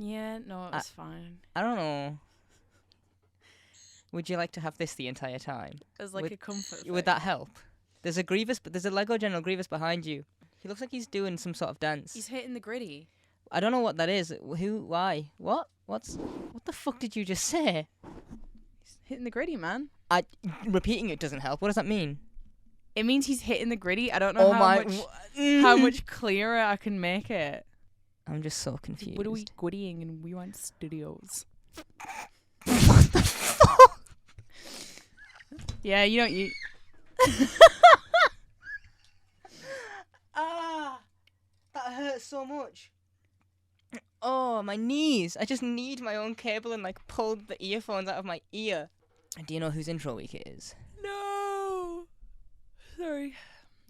Yeah, no, it's fine. I don't know. Would you like to have this the entire time? As like a comfort Would that help? There's a Lego General Grievous behind you. He looks like he's doing some sort of dance. He's hitting the gritty. I don't know what that is. Who? Why? What? What the fuck did you just say? He's hitting the gritty, man. Repeating it doesn't help. What does that mean? It means he's hitting the gritty. I don't know how much clearer I can make it. I'm just so confused. What are we grittying in Rewind Studios? What the fuck? Yeah, you don't. That hurts so much. Oh, my knees. I just need my own cable and like pulled the earphones out of my ear. Do you know whose intro week it is? No. Sorry.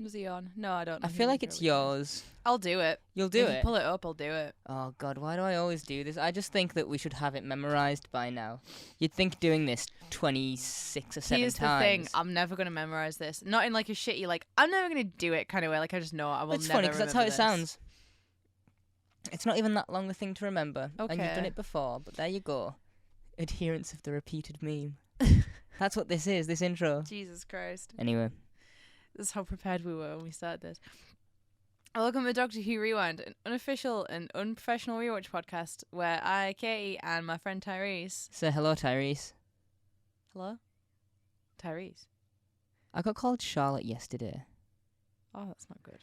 Was he on? No, I don't know. I feel like it's yours. I'll do it. You'll do if it? You pull it up, I'll do it. Oh, God, why do I always do this? I just think that we should have it memorized by now. You'd think doing this 26 or 7 Here's times. Here's the thing. I'm never going to memorize this. Not in like a shitty, like, I'm never going to do it kind of way. Like, I just know I will It's never funny because that's how it this. sounds. It's not even that long a thing to remember. Okay. And you've done it before, but there you go. Adherence of the repeated meme. That's what this is, this intro. Jesus Christ. Anyway. This is how prepared we were when we started this. Welcome to Doctor Who Rewind, an unofficial and unprofessional rewatch podcast where I, Katie, and my friend Tyrese. Say hello, Tyrese. Hello? Tyrese. I got called Charlotte yesterday. Oh, that's not good.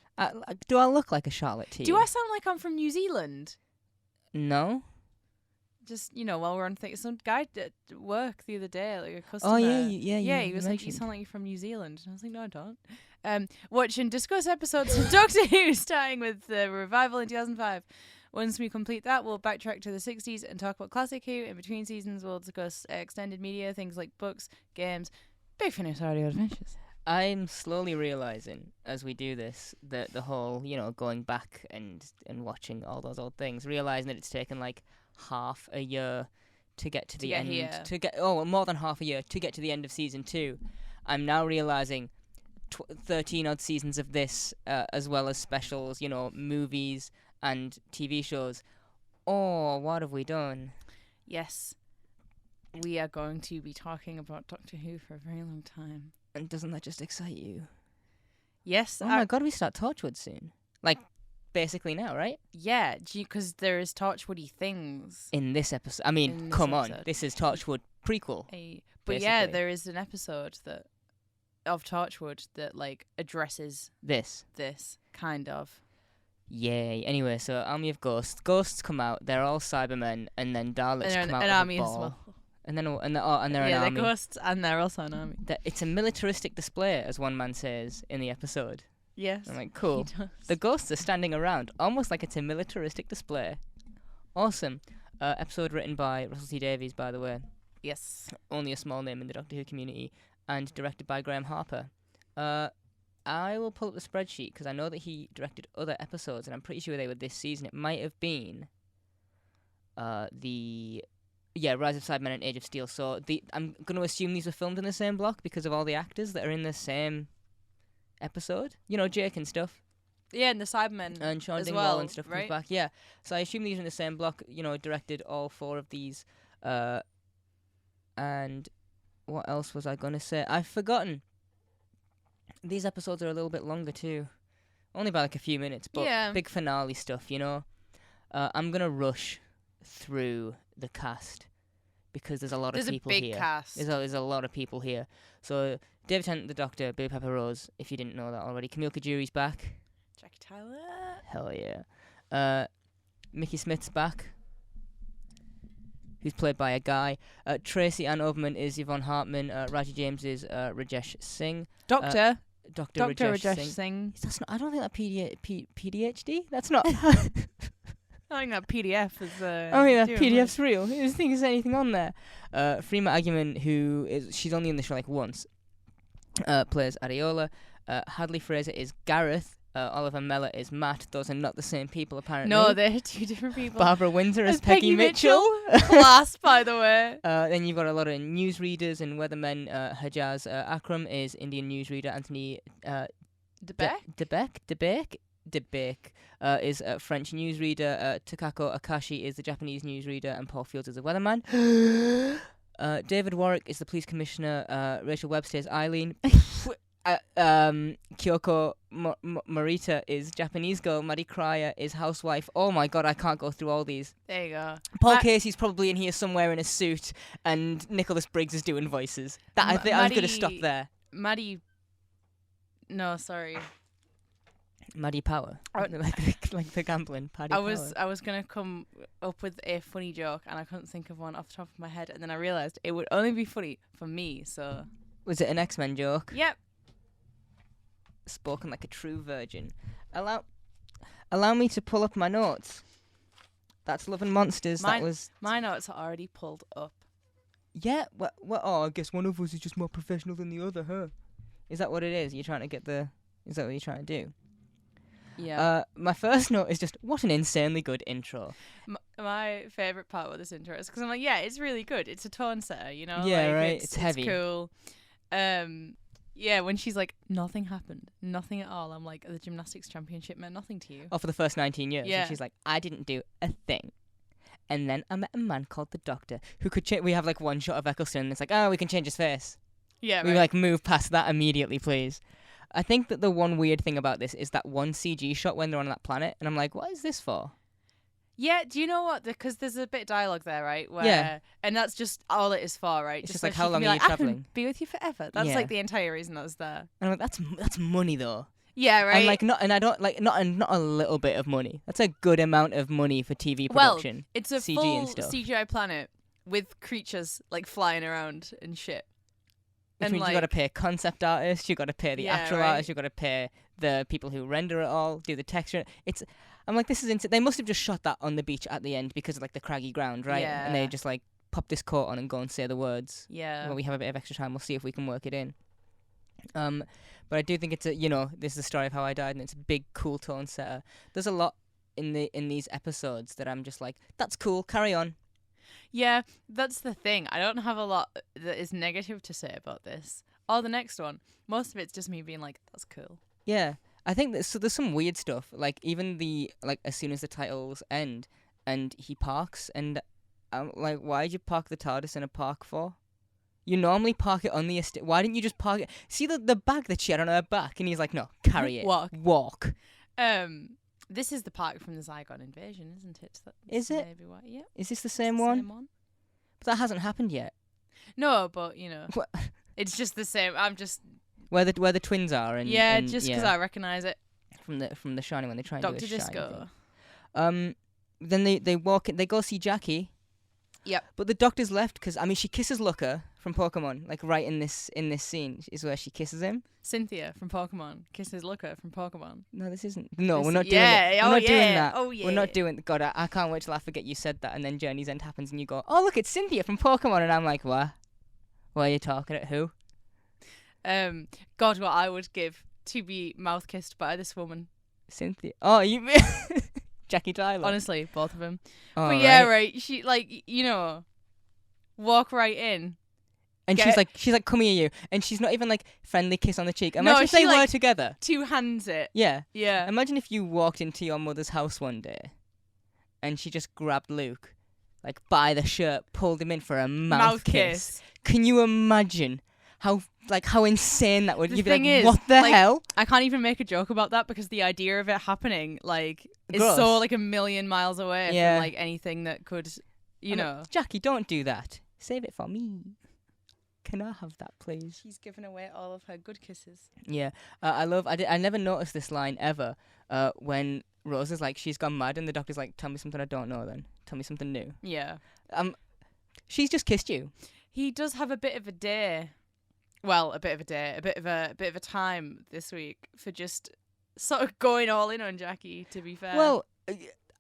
Do I look like a Charlotte to you? Do I sound like I'm from New Zealand? No. Just, while we're on things, some guy at work the other day, like a customer. Oh, yeah. He was like, you sound like you're from New Zealand. And I was like, no, I don't. Watch and discuss episodes of Doctor Who, starting with the revival in 2005. Once we complete that, we'll backtrack to the 60s and talk about classic Who. In between seasons, we'll discuss extended media, things like books, games, big finish audio adventures. I'm slowly realising, as we do this, that the whole, going back and watching all those old things, realising that it's taken, like, half a year to get to the end. More than half a year to get to the end of season 2. I'm now realising 13 odd seasons of this, as well as specials, movies and TV shows. Oh, what have we done? Yes. We are going to be talking about Doctor Who for a very long time. And doesn't that just excite you? Yes. Oh my God, we start Torchwood soon. Like, basically now, right? Yeah, because there is Torchwoody things. In this episode. I mean, come on. This is Torchwood prequel. But yeah, there is an episode of Torchwood that, like, addresses this kind of. Yay. Anyway, so Army of Ghosts. Ghosts come out. They're all Cybermen. And then Daleks come out an of army a ball. as well. And they're an army. Yeah, they're ghosts and they're also an army. It's a militaristic display, as one man says in the episode. Yes. I'm like, cool. The ghosts are standing around, almost like it's a militaristic display. Awesome. Episode written by Russell T Davies, by the way. Yes. Only a small name in the Doctor Who community. And directed by Graham Harper. I will pull up the spreadsheet, because I know that he directed other episodes, and I'm pretty sure they were this season. It might have been Rise of Cybermen and Age of Steel. So I'm going to assume these were filmed in the same block because of all the actors that are in the same episode. Jake and stuff. Yeah, and the Cybermen and Sean as Dingwall well, and stuff right? comes back. Yeah, so I assume these are in the same block. Directed all 4 of these. And what else was I going to say? I've forgotten. These episodes are a little bit longer too. Only by like a few minutes, but big finale stuff, I'm going to rush through the cast because there's a lot of people here. There's a big cast. There's a lot of people here. So David Tennant, the Doctor, Billy Pepper Rose, if you didn't know that already. Camille Kajuri's back. Jackie Tyler. Hell yeah. Mickey Smith's back, who's played by a guy. Tracy Ann Overman is Yvonne Hartman. Raji James is Rajesh Singh. Dr. Rajesh Singh. That's not. I don't think that PDHD. That's not. I think that PDF is. Oh yeah, PDF's real. I don't think there's anything on there. Freema Agyeman, she's only in the show like once, plays Areola. Hadley Fraser is Gareth. Oliver Mellor is Matt. Those are not the same people, apparently. No, they're 2 different people. Barbara Windsor is Peggy Mitchell. Class, by the way. Then you've got a lot of newsreaders and weathermen. Hajaz Akram is Indian newsreader. Anthony Debek Debake is a French newsreader. Takako Akashi is the Japanese newsreader, and Paul Fields is a weatherman. David Warwick is the police commissioner. Rachel Webster is Eileen. Kyoko Morita is Japanese girl. Maddie Cryer is housewife. Oh my god, I can't go through all these. There you go. Paul Casey's probably in here somewhere in a suit, and Nicholas Briggs is doing voices. I think I'm going to stop there. Maddie. No, sorry. Maddie Power, like the gambling. Paddy I was gonna come up with a funny joke, and I couldn't think of one off the top of my head, and then I realised it would only be funny for me. So was it an X-Men joke? Yep. Spoken like a true virgin. Allow me to pull up my notes. That's Love and Monsters. My notes are already pulled up. Yeah. What? Oh, I guess one of us is just more professional than the other, huh? Is that what it is? You're trying to get the. Is that what you're trying to do? Yeah. My first note is just, what an insanely good intro. My favourite part of this intro is because I'm like, yeah, it's really good. It's a tone setter, you know? Yeah, like, right. It's heavy. It's cool. Yeah, when she's like, nothing happened. Nothing at all. I'm like, the gymnastics championship meant nothing to you. Oh, for the first 19 years. Yeah. And she's like, I didn't do a thing. And then I met a man called the Doctor who could we have like one shot of Eccleston and it's like, oh, we can change his face. Yeah, We like move past that immediately, please. I think that the one weird thing about this is that one CG shot when they're on that planet, and I'm like, what is this for? Yeah, do you know what? Because there's a bit of dialogue there, right? Where, yeah. And that's just all it is for, right? It's just like, how long are you travelling? I can be with you forever. That's like the entire reason that was there. And I'm like, that's money though. Yeah, right. And like not a little bit of money. That's a good amount of money for TV production. Well, it's a CG full and stuff. CGI planet with creatures like flying around and shit. Which means you got to pay concept artists, you got to pay the actual artists, you got to pay the people who render it all, do the texture. I'm like, this is insane. They must have just shot that on the beach at the end because of like the craggy ground, right? Yeah. And they just like pop this coat on and go and say the words. Yeah. When we have a bit of extra time, we'll see if we can work it in. But I do think it's this is the story of how I died, and it's a big, cool tone setter. There's a lot in these episodes that I'm just like, that's cool, carry on. Yeah, that's the thing. I don't have a lot that is negative to say about this. Or the next one. Most of it's just me being like, that's cool. Yeah. I think there's some weird stuff. Like, even as soon as the titles end and he parks, and I'm like, why did you park the TARDIS in a park for? You normally park it on the estate. Why didn't you just park it? See the bag that she had on her back? And he's like, no, carry it. Walk. This is the park from the Zygon invasion, isn't it? Is it? Maybe what? Yeah. Is this the same one? But that hasn't happened yet. No, but it's just the same. I'm just where the twins are, and just because I recognise it from the Shining when they try and Dr. do a Disco. Then they walk in. They go see Jackie. Yep. But the Doctor's left because she kisses Looker from Pokemon, like right in this scene is where she kisses him. Cynthia from Pokemon kisses Looker from Pokemon. No, this isn't. No, we're not doing it. We're not doing that. Oh yeah. We're not doing. God, I can't wait till I forget you said that, and then Journey's End happens, and you go, "Oh, look, it's Cynthia from Pokemon," and I'm like, "What? What are you talking at? Who?" God, what I would give to be mouth kissed by this woman. Cynthia. Oh, you. Jackie Tyler. Honestly, both of them. Oh, but yeah, right. She walk right in. And she's like, come here, you. And she's not even like friendly kiss on the cheek. Imagine if they were together. Two hands it. Yeah. Yeah. Imagine if you walked into your mother's house one day and she just grabbed Luke, like by the shirt, pulled him in for a mouth kiss. Can you imagine how insane that would be? You'd be like, what the hell? I can't even make a joke about that because the idea of it happening is so like a million miles away from like anything that could, Jackie, don't do that. Save it for me. Can I have that, please? She's given away all of her good kisses. Yeah. I never noticed this line ever when Rose is like, she's gone mad, and the Doctor's like, tell me something I don't know then. Tell me something new. Yeah. She's just kissed you. He does have a bit of a day. Well, a bit of a time this week for just sort of going all in on Jackie, to be fair. Well,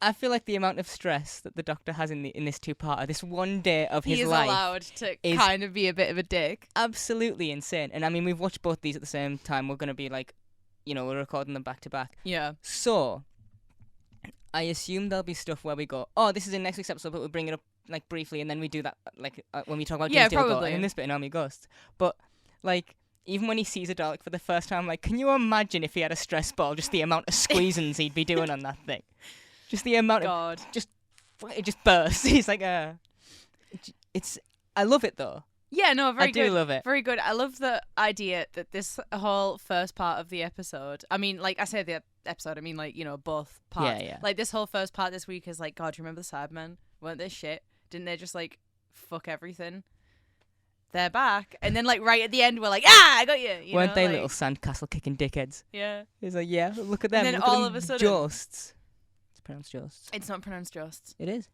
I feel like the amount of stress that the Doctor has in this two-parter, this one day of his life, allowed to kind of be a bit of a dick. Absolutely insane. And I mean, we've watched both these at the same time. We're going to be like, we're recording them back to back. Yeah. So, I assume there'll be stuff where we go, oh, this is in next week's episode, but we'll bring it up like briefly, and then we do that like when we talk about James probably. and in this bit in Army Ghosts. But like, even when he sees a Dalek for the first time, like, can you imagine if he had a stress ball, just the amount of squeezings he'd be doing on that thing? Just the amount God. it just bursts. He's like, I love it though. Yeah, no, very good. I do love it. Very good. I love the idea that this whole first part of the episode, I mean, like, I say the episode, I mean, like, you know, both parts. Yeah. Like, this whole first part this week is like, God, do you remember the Cybermen? Weren't they shit? Didn't they just, like, fuck everything? They're back. And then, like, right at the end, we're like, I got you. Weren't they like, little sandcastle kicking dickheads? Yeah. He's like, yeah, look at them. And then look all at of them a sudden... Josts. It's pronounced Josts. It's not pronounced Josts. It is.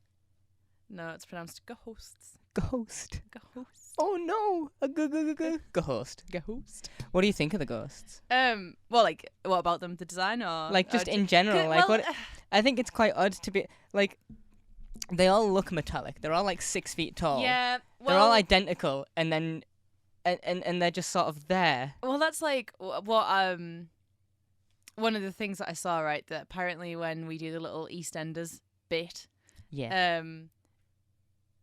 No, it's pronounced Ghosts. Ghost. Ghost. Oh no, a ghost. Ghost. What do you think of the ghosts? Well, like, what about them? The design or like just in general? Like, well, what? I think it's quite odd to be like. They all look metallic. They're all like 6 feet tall. Yeah. Well, they're all identical, and then, and they're just sort of there. Well, that's like what one of the things that I saw, right? That apparently when we do the little EastEnders bit, yeah.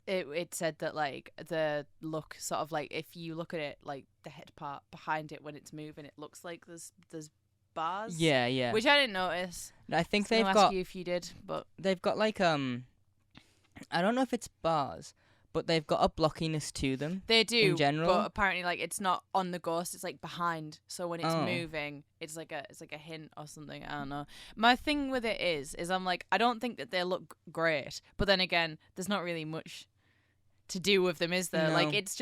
It said that like the look sort of like if you look at it like the head part behind it when it's moving, it looks like there's bars. Yeah. Which I didn't notice. I think so they've I'll got. ask you if you did, but they've got like I don't know if it's bars, but they've got a blockiness to them. They do in general. but apparently like it's not on the ghost; it's like behind. So when it's moving, it's like a hint or something. I don't know. My thing with it is I'm like I don't think that they look great, but then again, there's not really much to do with them, is there? No. Like it's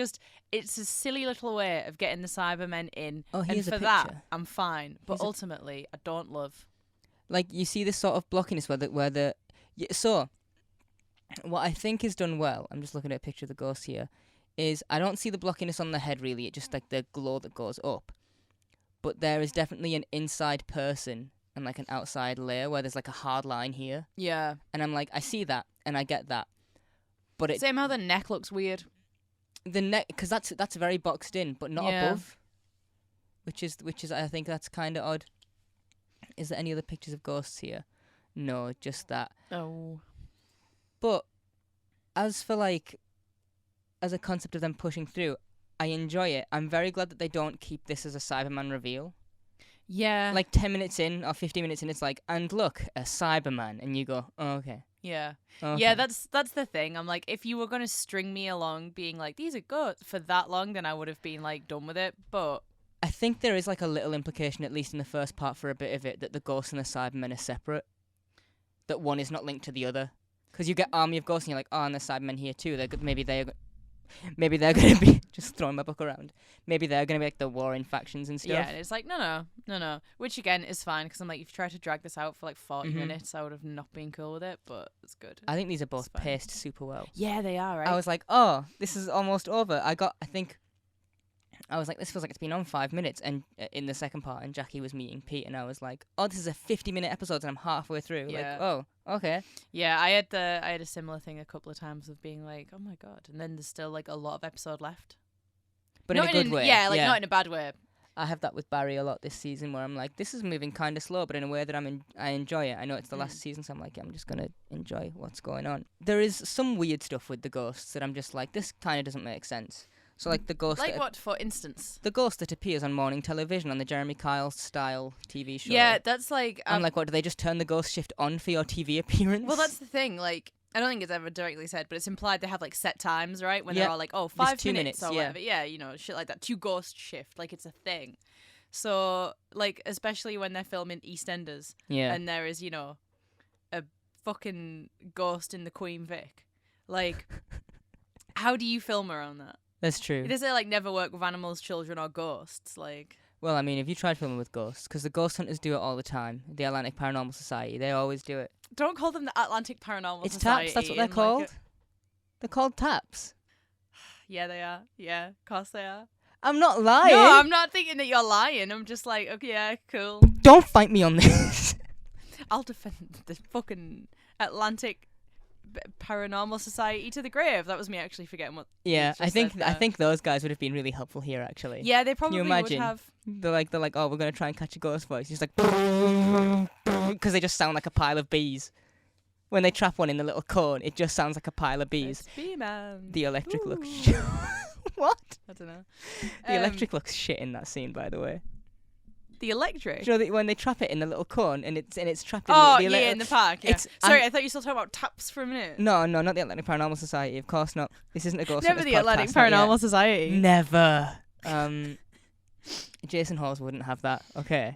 a silly little way of getting the Cybermen in, Oh, and here's for a that picture. I'm fine. But ultimately, I don't love. Like you see this sort of blockiness so what I think is done well. I'm just looking at a picture of the ghost here. Is I don't see the blockiness on the head really. It's just like the glow that goes up. But there is definitely an inside person and like an outside layer where there's like a hard line here. Yeah. And I'm like, I see that and I get that. But Same how the neck looks weird. The neck, because that's very boxed in, but not above. Which is I think that's kind of odd. Is there any other pictures of ghosts here? No, just that. Oh. But as for like, as a concept of them pushing through, I enjoy it. I'm very glad that they don't keep this as a Cyberman reveal. Yeah. Like 10 minutes in or 15 minutes in, it's like, and look, a Cyberman, and you go, oh, okay. Yeah. Okay. Yeah, that's the thing. I'm like, if you were going to string me along being like, these are good for that long, then I would have been like done with it. But I think there is like a little implication, at least in the first part for a bit of it, that the Ghosts and the Cybermen are separate. That one is not linked to the other. Because you get Army of Ghosts and you're like, oh, and there's Cybermen here too. Maybe they're going to be, just throwing my book around, maybe they're going to be like the warring factions and stuff. yeah, and it's like, no. Which again is fine, because I'm like, if you try to drag this out for like 40 minutes, I would have not been cool with it, but it's good. I think these are both paced super well. Yeah, they are, right? I was like, oh, this is almost over. I was like, this feels like it's been on 5 minutes, and in the second part, and Jackie was meeting Pete, and I was like, oh, this is a 50-minute episode, and I'm halfway through. Yeah. Like, oh, okay. Yeah, I had a similar thing a couple of times of being like, oh my god, and then there's still like a lot of episode left. But not in a good way. Yeah, like not in a bad way. I have that with Barry a lot this season, where I'm like, this is moving kind of slow, but in a way that I enjoy it. I know it's the last season, so I'm like, I'm just going to enjoy what's going on. There is some weird stuff with the ghosts that I'm just like, this kind of doesn't make sense. So like the ghost, like what, for instance? The ghost that appears on morning television on the Jeremy Kyle style TV show. Yeah, that's like. I'm like, what, do they just turn the ghost shift on for your TV appearance? Well, that's the thing. Like, I don't think it's ever directly said, but it's implied they have like set times, right? When they're all like, oh, 5 minutes or whatever. Yeah, you know, shit like that. To ghost shift, like it's a thing. So like, especially when they're filming EastEnders, and there is, you know, a fucking ghost in the Queen Vic. Like, how do you film around that? That's true. It doesn't like never work with animals, children, or ghosts. Like, well, I mean, if you tried filming with ghosts, because the ghost hunters do it all the time. The Atlantic Paranormal Society, they always do it. Don't call them the Atlantic Paranormal Society. Society. It's taps. That's what they're called. They're called taps. Yeah, they are. Yeah, of course they are. I'm not lying. No, I'm not thinking that you're lying. I'm just like, okay, yeah, cool. Don't fight me on this. I'll defend the fucking Atlantic Paranormal Society to the grave. That was me actually forgetting what. Yeah, I think those guys would have been really helpful here actually. Yeah, they probably Can you imagine? would have. They're like, oh, we're gonna try and catch a ghost voice. He's like, because they just sound like a pile of bees. When they trap one in the little cone, it just sounds like a pile of bees. Bee man. The electric look. What? I don't know. The electric looks shit in that scene, by the way. The electric? Do you know that when they trap it in the little cone and it's trapped in the in the park, yeah. Sorry, I thought you were still talking about taps for a minute. No, not the Atlantic Paranormal Society. Of course not. This isn't a ghost Never hunters the podcast, Atlantic not yet. Paranormal Society. Never. Jason Hawes wouldn't have that. Okay.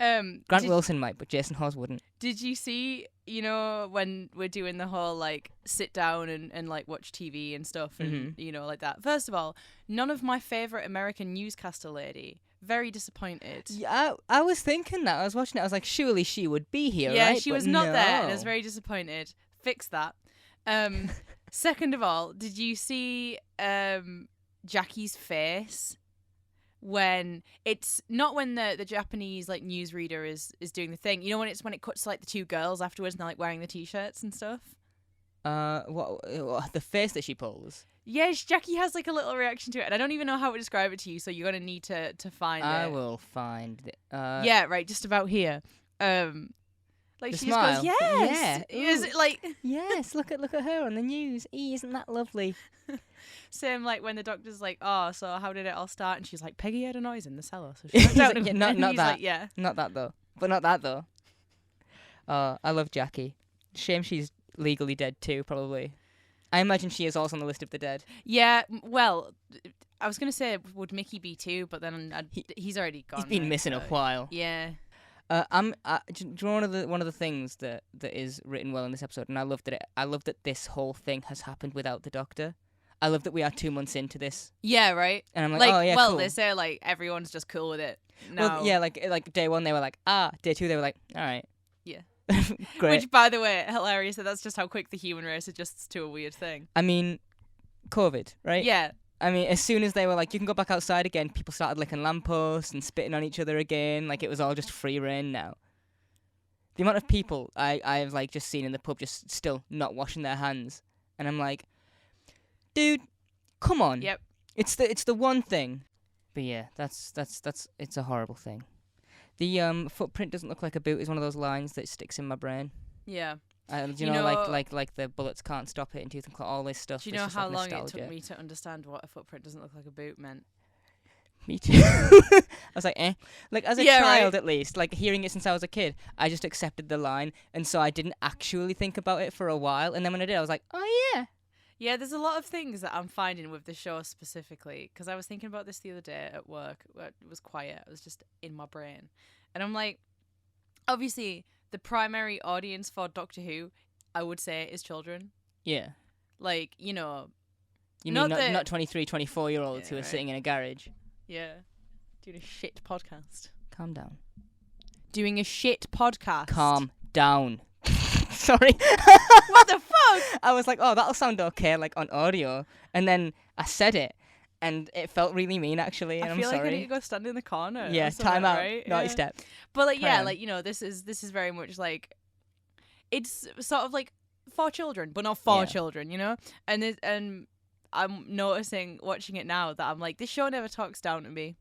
Grant Wilson might, but Jason Hawes wouldn't. Did you see, when we're doing the whole, like, sit down and like, watch TV and stuff and, like that? First of all, none of my favourite American newscaster lady. Very disappointed. Yeah, I was thinking that. I was watching it. I was like, surely she would be here, right? Yeah, she was not there, and I was very disappointed. Fix that. Second of all, did you see Jackie's face when it's not when the Japanese like newsreader is doing the thing? When it's when it cuts to, like, the two girls afterwards and they're like wearing the t-shirts and stuff. What the face that she pulls? Yeah, Jackie has like a little reaction to it, and I don't even know how to describe it to you, so you're gonna need to find it. I will find it. Yeah, right, just about here. Like the she smile. just goes, yes. Yeah. Is it like yes, look at her on the news. Isn't that lovely? Same like when the doctor's like, oh, so how did it all start? And she's like, Peggy heard a noise in the cellar, so she went out. Yeah, not that. Like, yeah, not that though. But not that though. I love Jackie. Shame she's legally dead too, probably. I imagine she is also on the list of the dead. Yeah, well, I was going to say, would Mickey be too? But then he's already gone. He's been missing a while. Yeah. Do you know one of the things that is written well in this episode, and I love that this whole thing has happened without the Doctor. I love that we are 2 months into this. Yeah, right. And I'm like, oh yeah, well, cool. They say like everyone's just cool with it. No. Well, yeah, like day 1 they were like, day 2 they were like, all right. Yeah. Great. Which, by the way, hilarious that that's just how quick the human race adjusts to a weird thing. I mean, COVID, right? Yeah. I mean, as soon as they were like, you can go back outside again, people started licking lampposts and spitting on each other again. Like, it was all just free reign now. The amount of people I've like just seen in the pub just still not washing their hands. And I'm like, dude, come on. Yep. It's the one thing. But yeah, that's it's a horrible thing. The footprint doesn't look like a boot is one of those lines that sticks in my brain. Yeah. Do you know, like the bullets can't stop it and tooth and claw, all this stuff. Do you know how long it took me to understand what a footprint doesn't look like a boot meant? Me too. I was like, eh. Like, as a child, right. at least, like, hearing it since I was a kid, I just accepted the line, and so I didn't actually think about it for a while, and then when I did, I was like, oh, yeah. Yeah, there's a lot of things that I'm finding with the show specifically, because I was thinking about this the other day at work. It was quiet. It was just in my brain. And I'm like, obviously, the primary audience for Doctor Who, I would say, is children. Yeah. Like, you know... You mean not 23, 24-year-olds who are sitting in a garage? Yeah. Doing a shit podcast. Calm down. Doing a shit podcast. Calm down. Sorry. What the fuck? I was like, oh, that'll sound okay, like, on audio. And then I said it, and it felt really mean, actually, and I'm sorry. I feel like I need to go stand in the corner. Yeah, time out. Right? Naughty step. But, like, yeah, like, you know, this is very much, like, it's sort of, like, for children, but not for children, you know? And I'm noticing, watching it now, that I'm like, this show never talks down to me.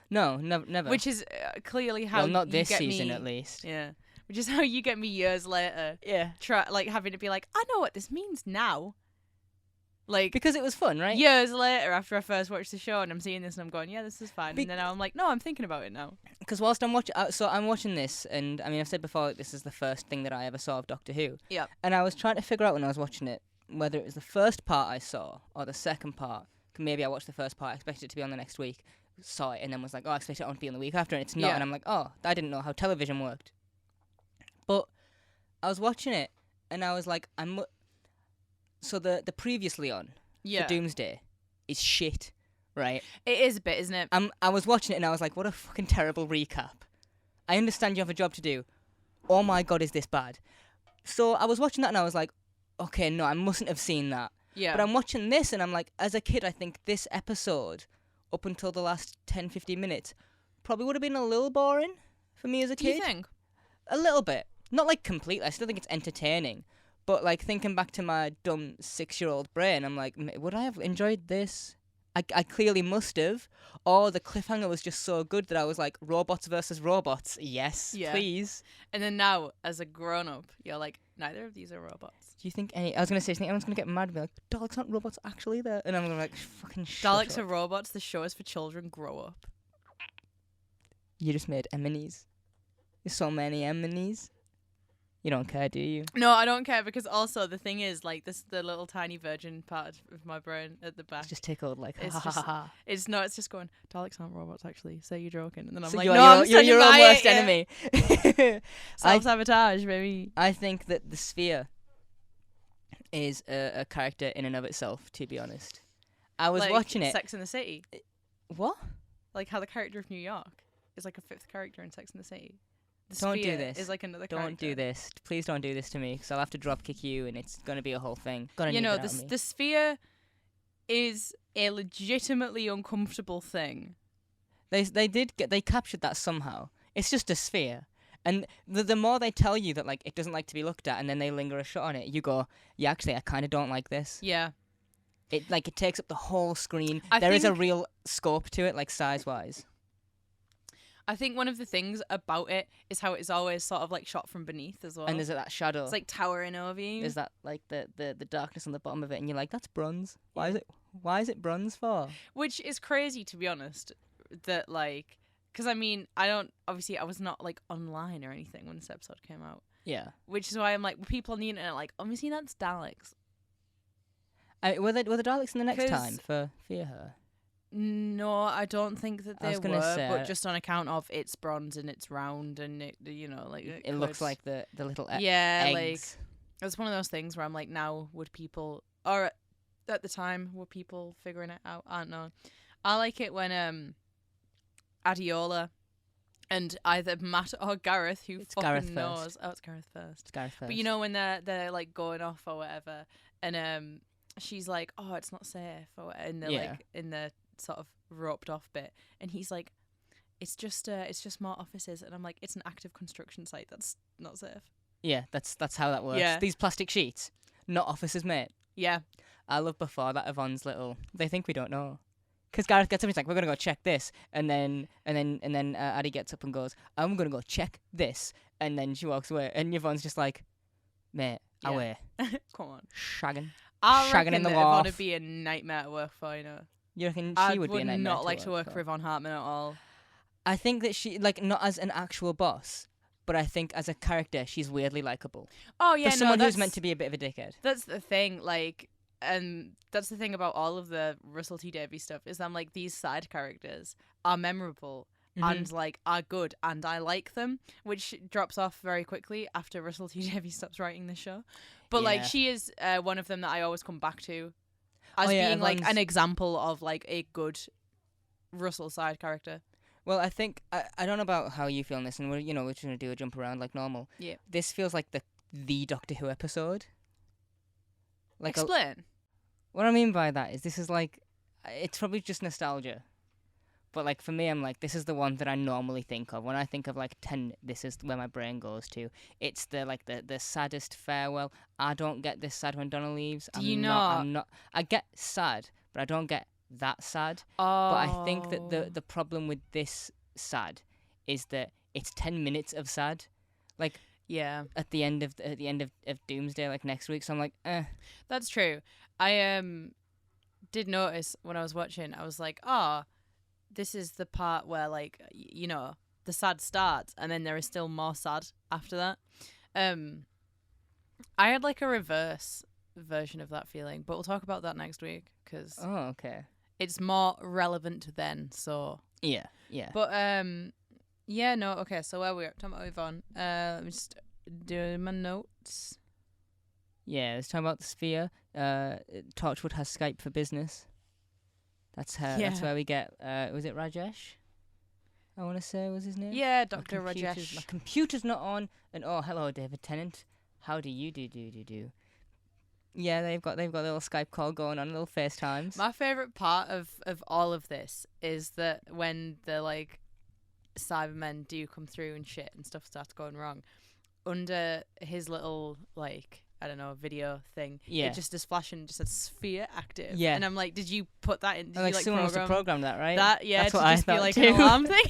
No, never. Which is clearly how not this you get season, me, at least. Yeah. Which is how you get me years later. Yeah. Having to be like, I know what this means now. Like, because it was fun, right? Years later, after I first watched the show, and I'm seeing this, and I'm going, yeah, this is fine. And then now I'm like, no, I'm thinking about it now. Because whilst I'm watching, I'm watching this, and I mean, I've said before, like, this is the first thing that I ever saw of Doctor Who. Yeah. And I was trying to figure out when I was watching it whether it was the first part I saw or the second part. Maybe I watched the first part, I expected it to be on the next week, saw it, and then was like, oh, I expect it to be on the week after, and it's not. Yeah. And I'm like, oh, I didn't know how television worked. But I was watching it, and I was like, so the previously on for Doomsday is shit, right? It is a bit, isn't it? I was watching it, and I was like, what a fucking terrible recap. I understand you have a job to do. Oh my God, is this bad? So I was watching that, and I was like, okay, no, I mustn't have seen that. Yeah. But I'm watching this, and I'm like, as a kid, I think this episode, up until the last 10, 15 minutes, probably would have been a little boring for me as a kid. Do you think? A little bit. Not, like, completely. I still think it's entertaining. But, like, thinking back to my dumb 6-year-old brain, I'm like, would I have enjoyed this I clearly must have, or the cliffhanger was just so good that I was like, robots versus robots, yes, please. And then now, as a grown-up, you're like, neither of these are robots. Do you think I was going to say, anyone's going to get mad and be like, Daleks aren't robots actually there? And I'm going to be like, fucking shut Daleks up. are robots, the show is for children, grow up. You just made enemies. There's so many enemies. You don't care, do you? No, I don't care, because also the thing is, like, this the little tiny virgin part of my brain at the back. It's just tickled, like, It's ha ha just- ha. It's just going, Daleks aren't robots, actually. So you're joking. And then I'm So like, you're, no, I'm you're your own standing by worst it, yeah. enemy. Self-sabotage, baby. I think that the Sphere is a character in and of itself, to be honest. I was Like watching it. Sex in the City. What? Like how the character of New York is like a fifth character in Sex in the City. The Don't do Sphere this. is like another Don't character. do this. Please don't do this to me, because I'll have to drop kick you, and it's going to be a whole thing. You know, the Sphere is a legitimately uncomfortable thing. They captured that somehow. It's just a sphere. And the more they tell you that, like, it doesn't like to be looked at, and then they linger a shot on it, you go, yeah, actually, I kind of don't like this. Yeah. It takes up the whole screen. I There is a think- real scope to it, like, size-wise. I think one of the things about it is how it's always sort of like shot from beneath as well. And there's that shadow. It's like towering over you. There's that, like, the darkness on the bottom of it, and you're like, that's bronze. Why is it bronze for? Which is crazy, to be honest. That, like, because I mean, I was not like online or anything when this episode came out. Yeah. Which is why I'm like, people on the internet are like, obviously that's Daleks. Were the Daleks in the next 'Cause- time for Fear Her? No, I don't think that I they was gonna were, say, but just on account of it's bronze and it's round and it, you know, like It looks could- like the little yeah, like eggs. it's one of those things where I'm like, now would people, or at the time were people figuring it out? I don't know. I like it when Adiola and either Matt or Gareth, who It's fucking Gareth knows. first. Oh, it's Gareth first. It's Gareth first. But you know when they're like going off or whatever, and she's like, oh, it's not safe, or in the like in the sort of roped off bit, and he's like, it's just more offices, and I'm like, it's an active construction site, that's not safe. Yeah, that's how that works. Yeah. These plastic sheets, not officers, mate. Yeah. I love before that Yvonne's little. They think we don't know. Because Gareth gets up and he's like, we're going to go check this. And then Addie gets up and goes, I'm going to go check this. And then she walks away. And Yvonne's just like, mate, Yeah. away. Come on. Shagging. I Shagging reckon in the that Yvonne loft. would be a nightmare to work for, you know. You reckon I she would be a nightmare not like to work for? for Yvonne Hartman at all. I think that she, like, not as an actual boss, but I think as a character, she's weirdly likable. Oh yeah, For someone no, who's meant to be a bit of a dickhead. That's the thing, like, and that's the thing about all of the Russell T Davies stuff is I'm like, these side characters are memorable and like are good and I like them, which drops off very quickly after Russell T Davies stops writing the show. But like, Yeah. she is one of them that I always come back to as yeah, being like Yvonne's- an example of like a good Russell side character. Well, I think I don't know about how you feel on this, and we're just gonna do a jump around like normal. Yeah. This feels like the Doctor Who episode. Like Explain. what I mean by that is this is like it's probably just nostalgia, but like for me, I'm like this is the one that I normally think of when I think of like 10. This is where my brain goes to. It's the saddest farewell. I don't get this sad when Donna leaves. Do you I'm not. I get sad, but I don't get that sad. Oh. But I think that the problem with this sad is that it's 10 minutes of sad, like yeah. at the end of Doomsday, like next week. So I'm like, That's true. I did notice when I was watching, I was like, oh, this is the part where like you know the sad starts and then there is still more sad after that. I had like a reverse version of that feeling, but we'll talk about that next week because oh, okay, it's more relevant then. So yeah. but yeah, no, okay. So where we are talking about Yvonne. Let me just do my notes. Yeah, let's talk about the Sphere. Torchwood has Skype for Business. That's her. Yeah. That's where we get. Was it Rajesh? I want to say was his name. Yeah, My Dr. Rajesh. My computer's not on. And oh, hello, David Tennant. How do you do? Yeah, they've got a little Skype call going on, little FaceTimes. My favourite part of all of this is that when the like Cybermen do come through and shit and stuff starts going wrong, under his little like I don't know, a video thing. Yeah. It just is flashing and just said sphere active. Yeah. And I'm like, did you put that in? Did like you like someone must have programmed that, right? That, yeah, That's to what I just be thought like too. an alarm thing.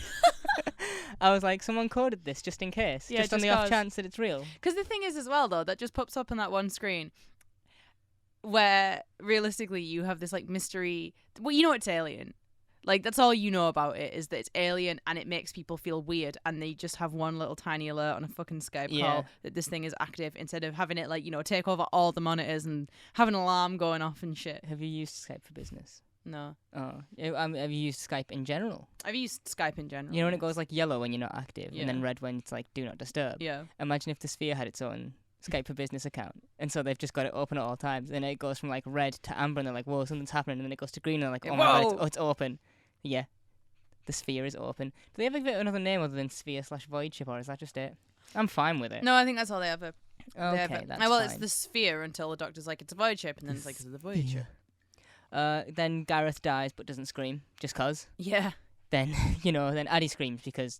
I was like, someone coded this just in case, Yeah, just on just the off 'cause. chance that it's real. Because the thing is as well, though, that just pops up on that one screen where realistically you have this like mystery. Well, you know it's alien. Like, that's all you know about it, is that it's alien and it makes people feel weird, and they just have one little tiny alert on a fucking Skype call that this thing is active, instead of having it, like, you know, take over all the monitors and have an alarm going off and shit. Have you used Skype for Business? No. Oh. Have you used Skype in general? I've used Skype in general. You know when it goes like yellow when you're not active, Yeah. and then red when it's like do not disturb? Yeah. Imagine if the Sphere had its own Skype for Business account, and so they've just got it open at all times, and it goes from like red to amber, and they're like, whoa, something's happening, and then it goes to green, and they're like, oh my god, it's open. Yeah. The Sphere is open. Do they ever give it another name other than Sphere/Void Ship, or is that just it? I'm fine with it. No, I think that's all they ever. Okay, that's well, fine. it's the Sphere until the doctor's like, it's a void ship, and then it's like, it's the void ship. Then Gareth dies but doesn't scream, just 'cause. Yeah. Then, then Addie screams because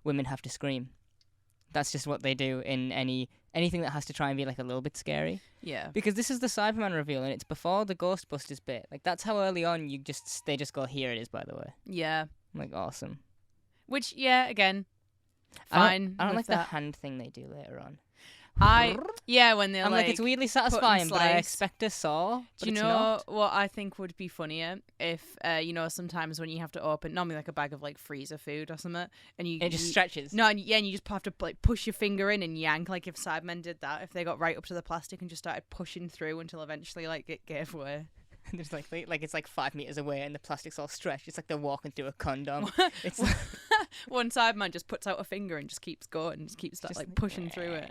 women have to scream. That's just what they do in anything that has to try and be like a little bit scary. Yeah. Because this is the Cyberman reveal, and it's before the Ghostbusters bit. Like, that's how early on they just go, here it is, by the way. Yeah. I'm like, awesome. Which, yeah, again, fine. I don't like the that. hand thing they do later on. When they're I'm like, it's weirdly satisfying, but I slice. expect a saw. Do you know what I think would be funnier? If, sometimes when you have to open, normally like a bag of like freezer food or something, and it just stretches. No, and you just have to like push your finger in and yank, like if Cybermen did that, if they got right up to the plastic and just started pushing through until eventually like it gave way. There's like it's like 5 meters away and the plastic's all stretched. It's like they're walking through a condom. It's one Cyberman just puts out a finger and just keeps going, and just keeps like pushing through it.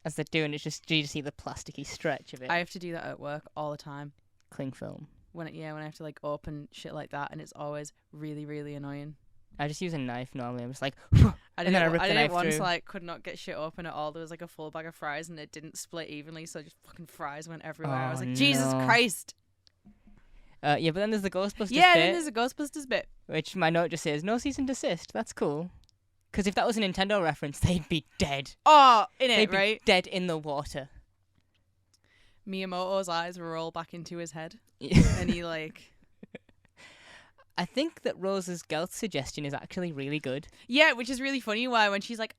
As they're doing, it's just you see the plasticky stretch of it. I have to do that at work all the time. Cling film. When I have to like open shit like that, and it's always really, really annoying. I just use a knife normally. I'm just like, I and then I rip the knife once, through. like, could not get shit open at all. There was like a full bag of fries and it didn't split evenly, so just fucking fries went everywhere. I was like, Jesus Christ. But then there's the Ghostbusters bit. Yeah, then there's a Ghostbusters bit. Which my note just says, no cease and desist. That's cool. Because if that was a Nintendo reference, they'd be dead. Oh, They'd right? be dead in the water. Miyamoto's eyes were all back into his head. And he like... I think that Rose's Gelt suggestion is actually really good. Yeah, which is really funny. Why when she's like,